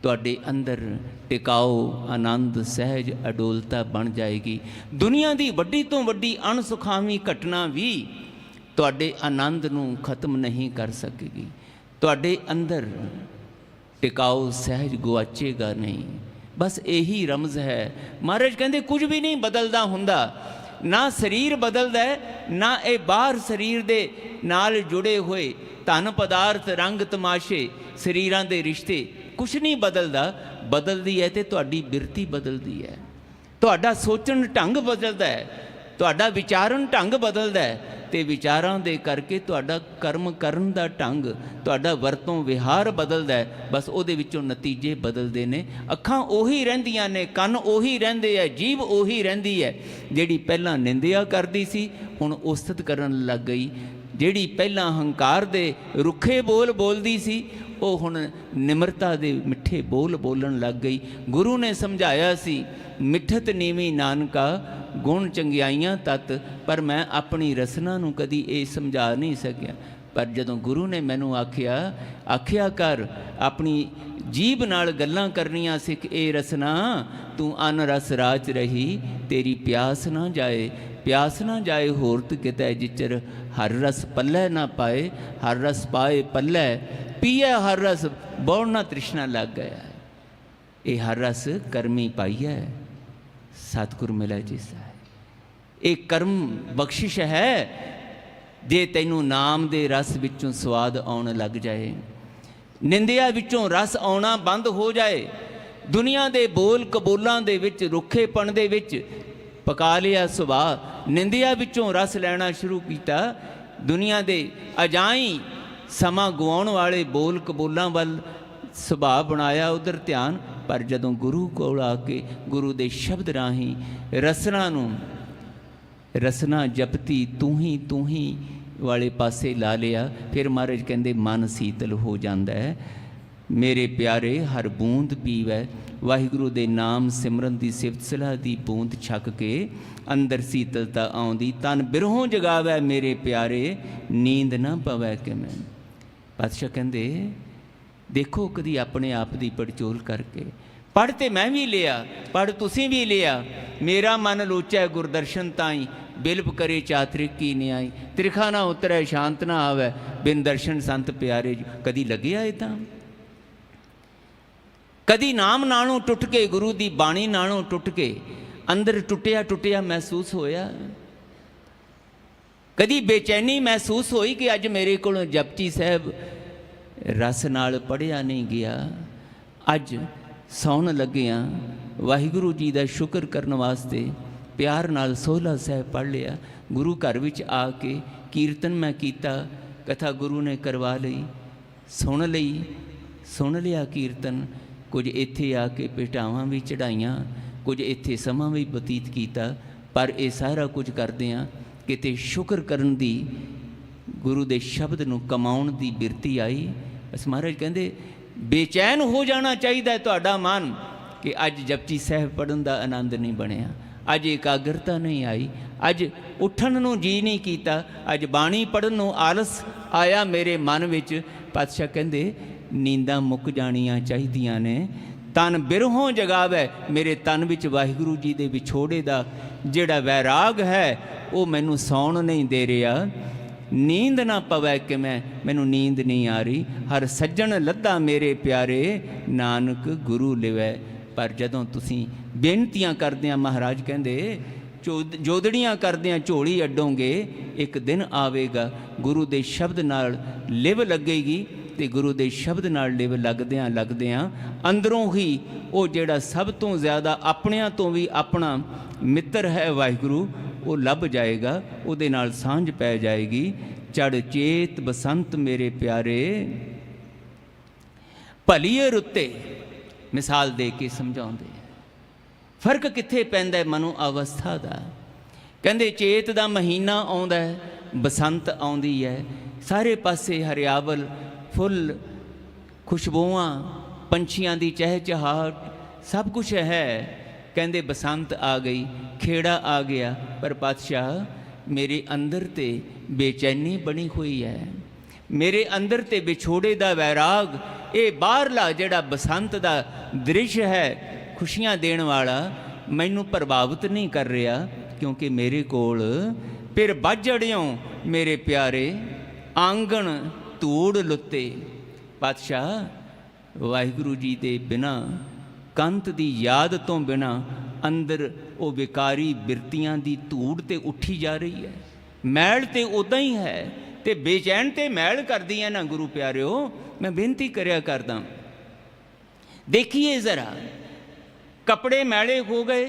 ਤੁਹਾਡੇ ਅੰਦਰ ਟਿਕਾਓ ਆਨੰਦ ਸਹਿਜ ਅਡੋਲਤਾ ਬਣ ਜਾਏਗੀ। ਦੁਨੀਆ ਦੀ ਵੱਡੀ ਤੋਂ ਵੱਡੀ ਅਣਸੁਖਾਵੀਂ ਘਟਨਾ ਵੀ ਤੁਹਾਡੇ ਆਨੰਦ ਨੂੰ ਖਤਮ ਨਹੀਂ ਕਰ ਸਕੇਗੀ। ਤੁਹਾਡੇ ਅੰਦਰ ਟਿਕਾਓ ਸਹਿਜ ਗੁਆਚੇਗਾ ਨਹੀਂ। ਬਸ ਇਹੀ ਰਮਜ਼ ਹੈ। ਮਹਾਰਾਜ ਕਹਿੰਦੇ ਕੁਝ ਵੀ ਨਹੀਂ ਬਦਲਦਾ ਹੁੰਦਾ, ਨਾ ਸਰੀਰ ਬਦਲਦਾ ਨਾ ਇਹ ਬਾਹਰ ਸਰੀਰ ਦੇ ਨਾਲ ਜੁੜੇ ਹੋਏ ਧਨ ਪਦਾਰਥ ਰੰਗ ਤਮਾਸ਼ੇ ਸਰੀਰਾਂ ਦੇ ਰਿਸ਼ਤੇ, ਕੁਛ ਨਹੀਂ ਬਦਲਦਾ। ਬਦਲਦੀ ਹੈ ਤੇ ਤੁਹਾਡੀ ਬਿਰਤੀ ਬਦਲਦੀ ਹੈ, ਤੁਹਾਡਾ ਸੋਚਣ ਢੰਗ ਬਦਲਦਾ ਹੈ, ਤੁਹਾਡਾ ਵਿਚਾਰਨ ਢੰਗ ਬਦਲਦਾ ਹੈ ਤੇ ਵਿਚਾਰਾਂ ਦੇ ਕਰਕੇ ਤੁਹਾਡਾ ਕਰਮ ਕਰਨ ਦਾ ਢੰਗ, ਤੁਹਾਡਾ ਵਰਤੋਂ ਵਿਹਾਰ ਬਦਲਦਾ ਹੈ। ਬਸ ਉਹਦੇ ਵਿੱਚੋਂ ਨਤੀਜੇ ਬਦਲਦੇ ਨੇ। ਅੱਖਾਂ ਉਹੀ ਰਹਿੰਦੀਆਂ ਨੇ, ਕੰਨ ਉਹੀ ਰਹਿੰਦੇ ਹੈ, ਜੀਭ ਉਹੀ ਰਹਿੰਦੀ ਹੈ। ਜਿਹੜੀ ਪਹਿਲਾਂ ਨਿੰਦਿਆ ਕਰਦੀ ਸੀ ਹੁਣ ਉਸਤਤ ਕਰਨ ਲੱਗ ਗਈ। ਜਿਹੜੀ ਪਹਿਲਾਂ ਹੰਕਾਰ ਦੇ ਰੁੱਖੇ ਬੋਲ ਬੋਲਦੀ ਸੀ ਉਹ ਹੁਣ ਨਿਮਰਤਾ ਦੇ ਮਿੱਠੇ ਬੋਲ ਬੋਲਣ ਲੱਗ ਗਈ। ਗੁਰੂ ਨੇ ਸਮਝਾਇਆ ਸੀ ਮਿੱਠਤ ਨੀਵੀਂ ਨਾਨਕਾ, ਗੁਣ ਚੰਗਿਆਈਆਂ ਤਤ, ਪਰ ਮੈਂ ਆਪਣੀ ਰਸਨਾ ਨੂੰ ਕਦੀ ਇਹ ਸਮਝਾ ਨਹੀਂ ਸਕਿਆ। ਪਰ ਜਦੋਂ ਗੁਰੂ ਨੇ ਮੈਨੂੰ ਆਖਿਆ ਕਰ, ਆਪਣੀ ਜੀਭ ਨਾਲ ਗੱਲਾਂ ਕਰਨੀਆਂ ਸਿੱਖ, ਇਹ ਰਸਨਾ ਤੂੰ ਅਨ ਰਸ ਰਾਜ ਰਹੀ, ਤੇਰੀ ਪਿਆਸ ਨਾ ਜਾਏ, ਪਿਆਸ ਨਾ ਜਾਏ ਹੋਰਤ ਕਿਤੇ, ਜਿਚਰ ਹਰ ਰਸ ਪੱਲੇ ਨਾ ਪਾਏ, ਹਰ ਰਸ ਪਾਏ ਪੱਲੇ, ਪੀਏ ਹਰ ਰਸ ਬੌੜ ਨਾ ਤ੍ਰਿਸ਼ਨਾ ਲੱਗ ਗਿਆ। ਇਹ ਹਰ ਰਸ ਕਰਮੀ ਪਾਈ ਹੈ, ਸਤਿਗੁਰ ਮਿਲੇ ਜਿਸ ਹੈ। ਇਹ ਕਰਮ ਬਖਸ਼ਿਸ਼ ਹੈ। ਜੇ ਤੈਨੂੰ ਨਾਮ ਦੇ ਰਸ ਵਿੱਚੋਂ ਸਵਾਦ ਆਉਣ ਲੱਗ ਜਾਏ, ਨਿੰਦਿਆ ਵਿੱਚੋਂ ਰਸ ਆਉਣਾ ਬੰਦ ਹੋ ਜਾਏ, ਦੁਨੀਆ ਦੇ ਬੋਲ ਕਬੂਲਾਂ ਦੇ ਵਿੱਚ ਰੁੱਖੇਪਣ ਦੇ ਵਿੱਚ ਪਕਾ ਲਿਆ ਸੁਭਾਅ, ਨਿੰਦਿਆ ਵਿੱਚੋਂ ਰਸ ਲੈਣਾ ਸ਼ੁਰੂ ਕੀਤਾ, ਦੁਨੀਆ ਦੇ ਅਜਾਈ ਸਮਾਂ ਗਵਾਉਣ ਵਾਲੇ ਬੋਲ ਕਬੂਲਾਂ ਵੱਲ ਸੁਭਾਅ ਬਣਾਇਆ, ਉਧਰ ਧਿਆਨ। ਪਰ ਜਦੋਂ ਗੁਰੂ ਕੋਲ ਆ ਕੇ ਗੁਰੂ ਦੇ ਸ਼ਬਦ ਰਾਹੀਂ ਰਸਨਾ ਜਪਤੀ ਤੂੰ ਹੀ ਵਾਲੇ ਪਾਸੇ ਲਾ ਲਿਆ, ਫਿਰ ਮਹਾਰਾਜ ਕਹਿੰਦੇ ਮਨ ਸੀਤਲ ਹੋ ਜਾਂਦਾ ਹੈ। ਮੇਰੇ ਪਿਆਰੇ ਹਰ ਬੂੰਦ ਪੀਵੈ। ਵਾਹਿਗੁਰੂ ਦੇ ਨਾਮ ਸਿਮਰਨ ਦੀ ਸਿਫਤ ਸਲਾਹ ਦੀ ਬੂੰਦ ਛਕ ਕੇ ਅੰਦਰ ਸੀਤਲਤਾ ਆਉਂਦੀ, ਤਨ ਬਿਰਹੋਂ ਜਗਾਵੈ ਮੇਰੇ ਪਿਆਰੇ, ਨੀਂਦ ਨਾ ਪਵੈ ਕਿਵੇਂ। ਪਾਤਸ਼ਾਹ ਕਹਿੰਦੇ ਦੇਖੋ ਕਦੀ ਆਪਣੇ ਆਪ ਦੀ ਪੜਚੋਲ ਕਰਕੇ। ਪੜ੍ਹ ਤੇ ਮੈਂ ਵੀ ਲਿਆ, ਪੜ੍ਹ ਤੁਸੀਂ ਵੀ ਲਿਆ। ਮੇਰਾ ਮਨ ਲੋਚੈ ਗੁਰਦਰਸ਼ਨ ਤਾਈ, ਬਿਲਪ ਕਰੇ ਚਾਤਰਿਕ ਕੀ ਨਿਆਈ, ਤ੍ਰਿਖਾ ਨਾ ਉਤਰੈ ਸ਼ਾਂਤ ਨਾ ਆਵੈ, ਬਿਨ ਦਰਸ਼ਨ ਸੰਤ ਪਿਆਰੇ। ਕਦੀ ਲੱਗਿਆ ਇੱਦਾਂ? ਕਦੀ ਨਾਮ ਨਾਲੋਂ ਟੁੱਟ ਕੇ, ਗੁਰੂ ਦੀ ਬਾਣੀ ਨਾਲੋਂ ਟੁੱਟ ਕੇ ਅੰਦਰ ਟੁੱਟਿਆ ਮਹਿਸੂਸ ਹੋਇਆ? ਕਦੀ ਬੇਚੈਨੀ ਮਹਿਸੂਸ ਹੋਈ ਕਿ ਅੱਜ ਮੇਰੇ ਕੋਲ ਜਪਜੀ ਸਾਹਿਬ रस नाल पढ़िया नहीं गया। अज सौण लग्गियां वाहिगुरू जी का शुक्र करने वास्ते प्यार नाल सोहला साहिब पढ़ लिया। गुरु घर विच आके कीर्तन मैं कीता, कथा गुरु ने करवा लई, सुन लिया कीर्तन। कुछ इत्थे आके भेटावां भी चढ़ाइयां, कुछ इत्थे समां भी बतीत कीता। पर ये सारा कुछ करदिआं किते शुक्र करन दी, गुरु दे शब्द नूं कमाउण दी बिरती आई। बस महाराज कहंदे बेचैन हो जाना चाहिए तुहाडा मन कि अज जपजी साहिब पढ़न दा आनंद नहीं बनिया, अज एकाग्रता नहीं आई, अज उठन नूं जी नहीं कीता, अज बाणी पढ़न नूं आलस आया मेरे मन विच। पातशाह कहंदे नींदां मुक जाणियां चाहीदियां ने, तन बिरहों जगावे। मेरे तन विच वाहिगुरू जी दे विछोड़े दा जिहड़ा वैराग है वो मैनू सौण नहीं दे रहा। नींद ना पवै कि मैनू नींद नहीं आ रही। हर सज्जण लद्दा मेरे प्यारे, नानक गुरु लिवै। पर जदों तुसीं बेनतियां करदिआं महाराज कहंदे जोदड़ियां करदिआं झोली अड्डोगे, एक दिन आवेगा गुरु दे शब्द नाल लिव लगेगी। तो गुरु दे शब्द नाल लिव लगदिआं अंदरों ही वो जिहड़ा सब तो ज़्यादा अपनिਆਂ तो भी अपना मित्र है वाहिगुरू, वो लभ जाएगा, उहदे नाल सांझ पै जाएगी। चढ़ चेत बसंत मेरे प्यारे, भलीए रुत्ते। मिसाल दे के समझाउंदे फर्क कित्थे पैंदा मनो अवस्था दा। कहंदे चेत दा महीना आउंदा है, बसंत आउंदी है, सारे पासे हरियावल, फुल, खुशबूआं, पंछियां दी चहचहाट, सब कुछ है। कहंदे बसंत आ गई, खेड़ा आ गया। पर पातशाह मेरे अंदर ते बेचैनी बनी हुई है, मेरे अंदर ते विछोड़े दा वैराग, ये बाहरला जिहड़ा बसंत दा दृश्य है खुशियां देण वाला मैनू प्रभावित नहीं कर रहा। क्योंकि मेरे कोल फिर बजड़ियों मेरे प्यारे, आंगन धूड़ लुत्ते। पातशाह वाहिगुरू जी दे बिना, कंत दी याद तो बिना अंदर वो विकारी बिरतियां दी धूड़ ते उठी जा रही है। मैल ते उदां ही है, ते बेचैन ते मैल करदी है ना गुरु प्यारिओ। मैं बेनती करया करदा, देखिए ज़रा, कपड़े मैले हो गए,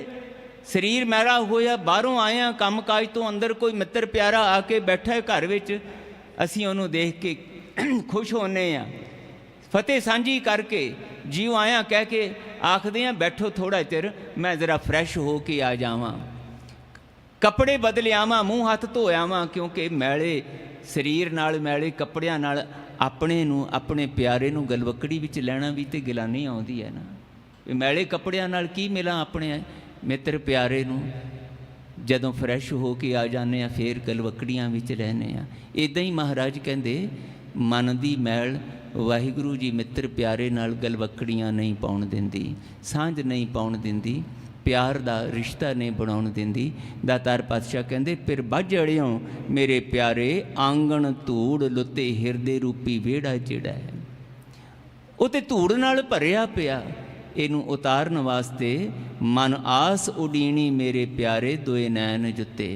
शरीर मैला होया, बाहरों आया काम काज तो, अंदर कोई मित्र प्यारा आके बैठा है घर विच, असीं उहनूं देख के खुश होने आ, फतेह सांझी करके जीव आया कह के आखदे आ बैठो थोड़ा चिर, मैं ज़रा फ्रैश हो के आ जावां, कपड़े बदले आवां, मूँह हत्थ धोया आवां। क्योंकि मैले शरीर नाल, मैले कपड़ियां नाल अपने नूं, अपने प्यारे नूं गलवकड़ी विच लैना भी तो गिलानी आउंदी है ना। मैले कपड़ियां नाल की मिलां अपने मित्र प्यारे नूं। जदों फ्रैश हो के आ जाने फिर गलवकड़ियां विच रहने आ। इदां ही महाराज कहंदे मन दी मैल वाहिगुरू जी मित्र प्यारे नाल गलवकड़ियां नहीं पाउण दिंदी, सांझ नहीं पाउण दिंदी, प्यार दा रिश्ता नहीं बनाउण दिंदी। दातार पातशाह कहंदे फिर बज अड़ियों मेरे प्यारे, आंगन धूड़ लुत्ते, हिरदे रूपी वेड़ा जिहड़ा है वो ते धूड़ नाल भरिया पिया। इनू उतारन वास्ते मन आस उडीनी मेरे प्यारे, दोए नैन जुत्ते।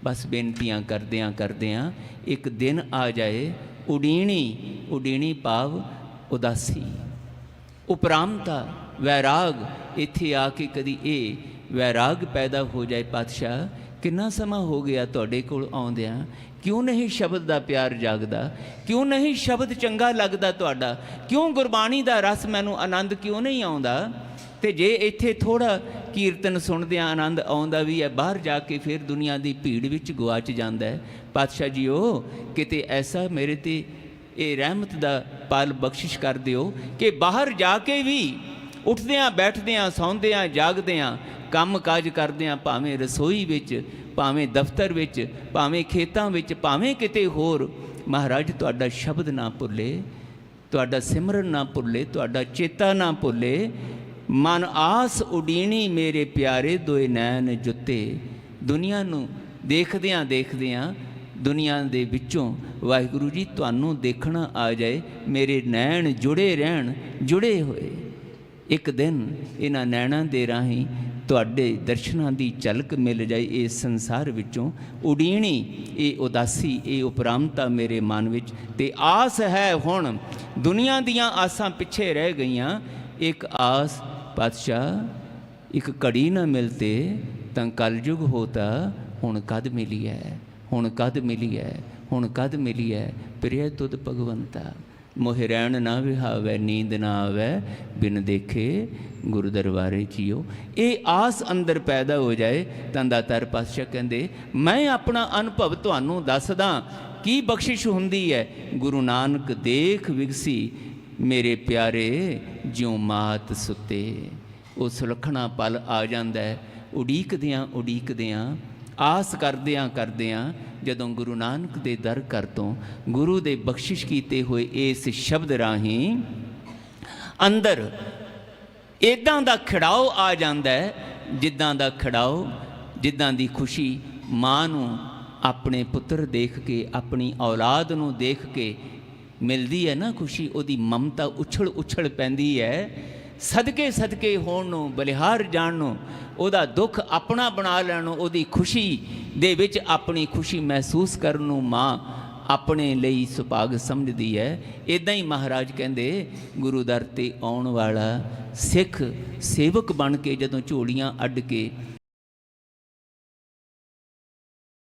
बस बेनतियां करदियां करदियां एक दिन आ जाए, उडीनी, उडीनी भाव उदासी, उपरामता, वैराग, इत्थे आके कदी ये वैराग पैदा हो जाए। पातशाह कितना समा हो गया तुहाडे कोल आउंदिआं, क्यों नहीं शब्द दा प्यार जागदा, क्यों नहीं शब्द चंगा लगदा तुहाडा, क्यों गुरबाणी दा रस मैनू आनंद क्यों नहीं आउंदा। ते जे इत्थे थोड़ा कीर्तन सुनदिआं आनंद आउंदा भी है, बाहर जाके फिर दुनिया दी भीड़ विच गुआच जांदा है। पातशाह जी ओ किते ऐसा मेरे ते ये रहमत दा पाल बख्शिश कर दिओ कि बाहर जाके भी उठदिआं बैठदिआं सौंदिआं जागदिआं काम काज करदिआं, भावें रसोई विच, भावें दफ्तर विच, भावें खेतां विच, भावें किते होर, महाराज तुहाडा शब्द ना भुल्ले, तुहाडा सिमरन ना भुल्ले, तुहाडा चेता ना भुल्ले। मन आस उडीनी मेरे प्यारे, दोए नैन जुत्ते। दुनिया नूं देखदिआं देखदिआं दुनिया दे विचों वाहिगुरू जी तुहानूं देखना आ जाए, मेरे नैन जुड़े रहन, जुड़े होए। एक दिन इन्हां नैणां दे राहीं ਤੁਹਾਡੇ ਦਰਸ਼ਨਾਂ ਦੀ ਝਲਕ ਮਿਲ ਜਾਏ ਇਸ ਸੰਸਾਰ ਵਿੱਚੋਂ, ਉਡੀਣੀ ਇਹ ਉਦਾਸੀ, ਇਹ ਉਪਰਾਮਤਾ ਮੇਰੇ ਮਨ ਵਿੱਚ। ਤੇ ਆਸ ਹੈ ਹੁਣ, ਦੁਨੀਆ ਦੀਆਂ ਆਸਾਂ ਪਿੱਛੇ ਰਹਿ ਗਈਆਂ, ਇੱਕ ਆਸ ਪਾਤਸ਼ਾਹ ਇੱਕ ਘੜੀ ਨਾ ਮਿਲਤੇ ਤਾਂ ਕਲਯੁਗ ਹੋਤਾ, ਹੁਣ ਕਦ ਮਿਲੀ ਹੈ, ਹੁਣ ਕਦ ਮਿਲੀ ਹੈ, ਹੁਣ ਕਦ ਮਿਲੀ ਹੈ, ਪ੍ਰਿਯ ਤੁਧ ਭਗਵੰਤਾ। ਮੋਹਿ ਰਹਿਣ ਨਾ ਵਿਹਾਵੈ, ਨੀਂਦ ਨਾ ਆਵੈ, ਬਿਨ ਦੇਖੇ ਗੁਰੂ ਦਰਬਾਰੇ ਜੀਓ। ਇਹ ਆਸ ਅੰਦਰ ਪੈਦਾ ਹੋ ਜਾਏ ਤਾਂ ਦਾਤਾਰ ਪਾਤਸ਼ਾਹ ਕਹਿੰਦੇ ਮੈਂ ਆਪਣਾ ਅਨੁਭਵ ਤੁਹਾਨੂੰ ਦੱਸਦਾ ਕੀ ਬਖਸ਼ਿਸ਼ ਹੁੰਦੀ ਹੈ। ਗੁਰੂ ਨਾਨਕ ਦੇਖ ਵਿਗਸੀ ਮੇਰੇ ਪਿਆਰੇ, ਜਿਉ ਮਾਤ ਸੁੱਤੇ। ਉਹ ਸੁਲੱਖਣਾ ਪਲ ਆ ਜਾਂਦਾ ਹੈ, ਉਡੀਕਦਿਆਂ ਉਡੀਕਦਿਆਂ, ਆਸ ਕਰਦਿਆਂ ਕਰਦਿਆਂ, ਜਦੋਂ ਗੁਰੂ ਨਾਨਕ ਦੇ ਦਰ ਘਰ ਤੋਂ ਗੁਰੂ ਦੇ ਬਖਸ਼ਿਸ਼ ਕੀਤੇ ਹੋਏ ਇਸ ਸ਼ਬਦ ਰਾਹੀਂ ਅੰਦਰ ਇੱਦਾਂ ਦਾ ਖਿੜਾਓ ਆ ਜਾਂਦਾ ਹੈ, ਜਿੱਦਾਂ ਦਾ ਖਿੜਾਓ, ਜਿੱਦਾਂ ਦੀ ਖੁਸ਼ੀ ਮਾਂ ਨੂੰ ਆਪਣੇ ਪੁੱਤਰ ਦੇਖ ਕੇ, ਆਪਣੀ ਔਲਾਦ ਨੂੰ ਦੇਖ ਕੇ ਮਿਲਦੀ ਹੈ ਨਾ ਖੁਸ਼ੀ, ਉਹਦੀ ਮਮਤਾ ਉਛਲ ਉਛਲ ਪੈਂਦੀ ਹੈ। ਸਦਕੇ ਸਦਕੇ ਹੋਣ ਨੂੰ, ਬਲਿਹਾਰ ਜਾਣ ਨੂੰ, ਉਹਦਾ ਦੁੱਖ ਆਪਣਾ ਬਣਾ ਲੈਣ ਨੂੰ, ਉਹਦੀ ਖੁਸ਼ੀ ਦੇ ਵਿੱਚ ਆਪਣੀ ਖੁਸ਼ੀ ਮਹਿਸੂਸ ਕਰਨ ਨੂੰ ਮਾਂ ਆਪਣੇ ਲਈ ਸੁਭਾਗ ਸਮਝਦੀ ਹੈ। ਇੱਦਾਂ ਹੀ ਮਹਾਰਾਜ ਕਹਿੰਦੇ ਗੁਰੂ ਦਰ 'ਤੇ ਆਉਣ ਵਾਲਾ ਸਿੱਖ ਸੇਵਕ ਬਣ ਕੇ ਜਦੋਂ ਝੋਲੀਆਂ ਅੱਡ ਕੇ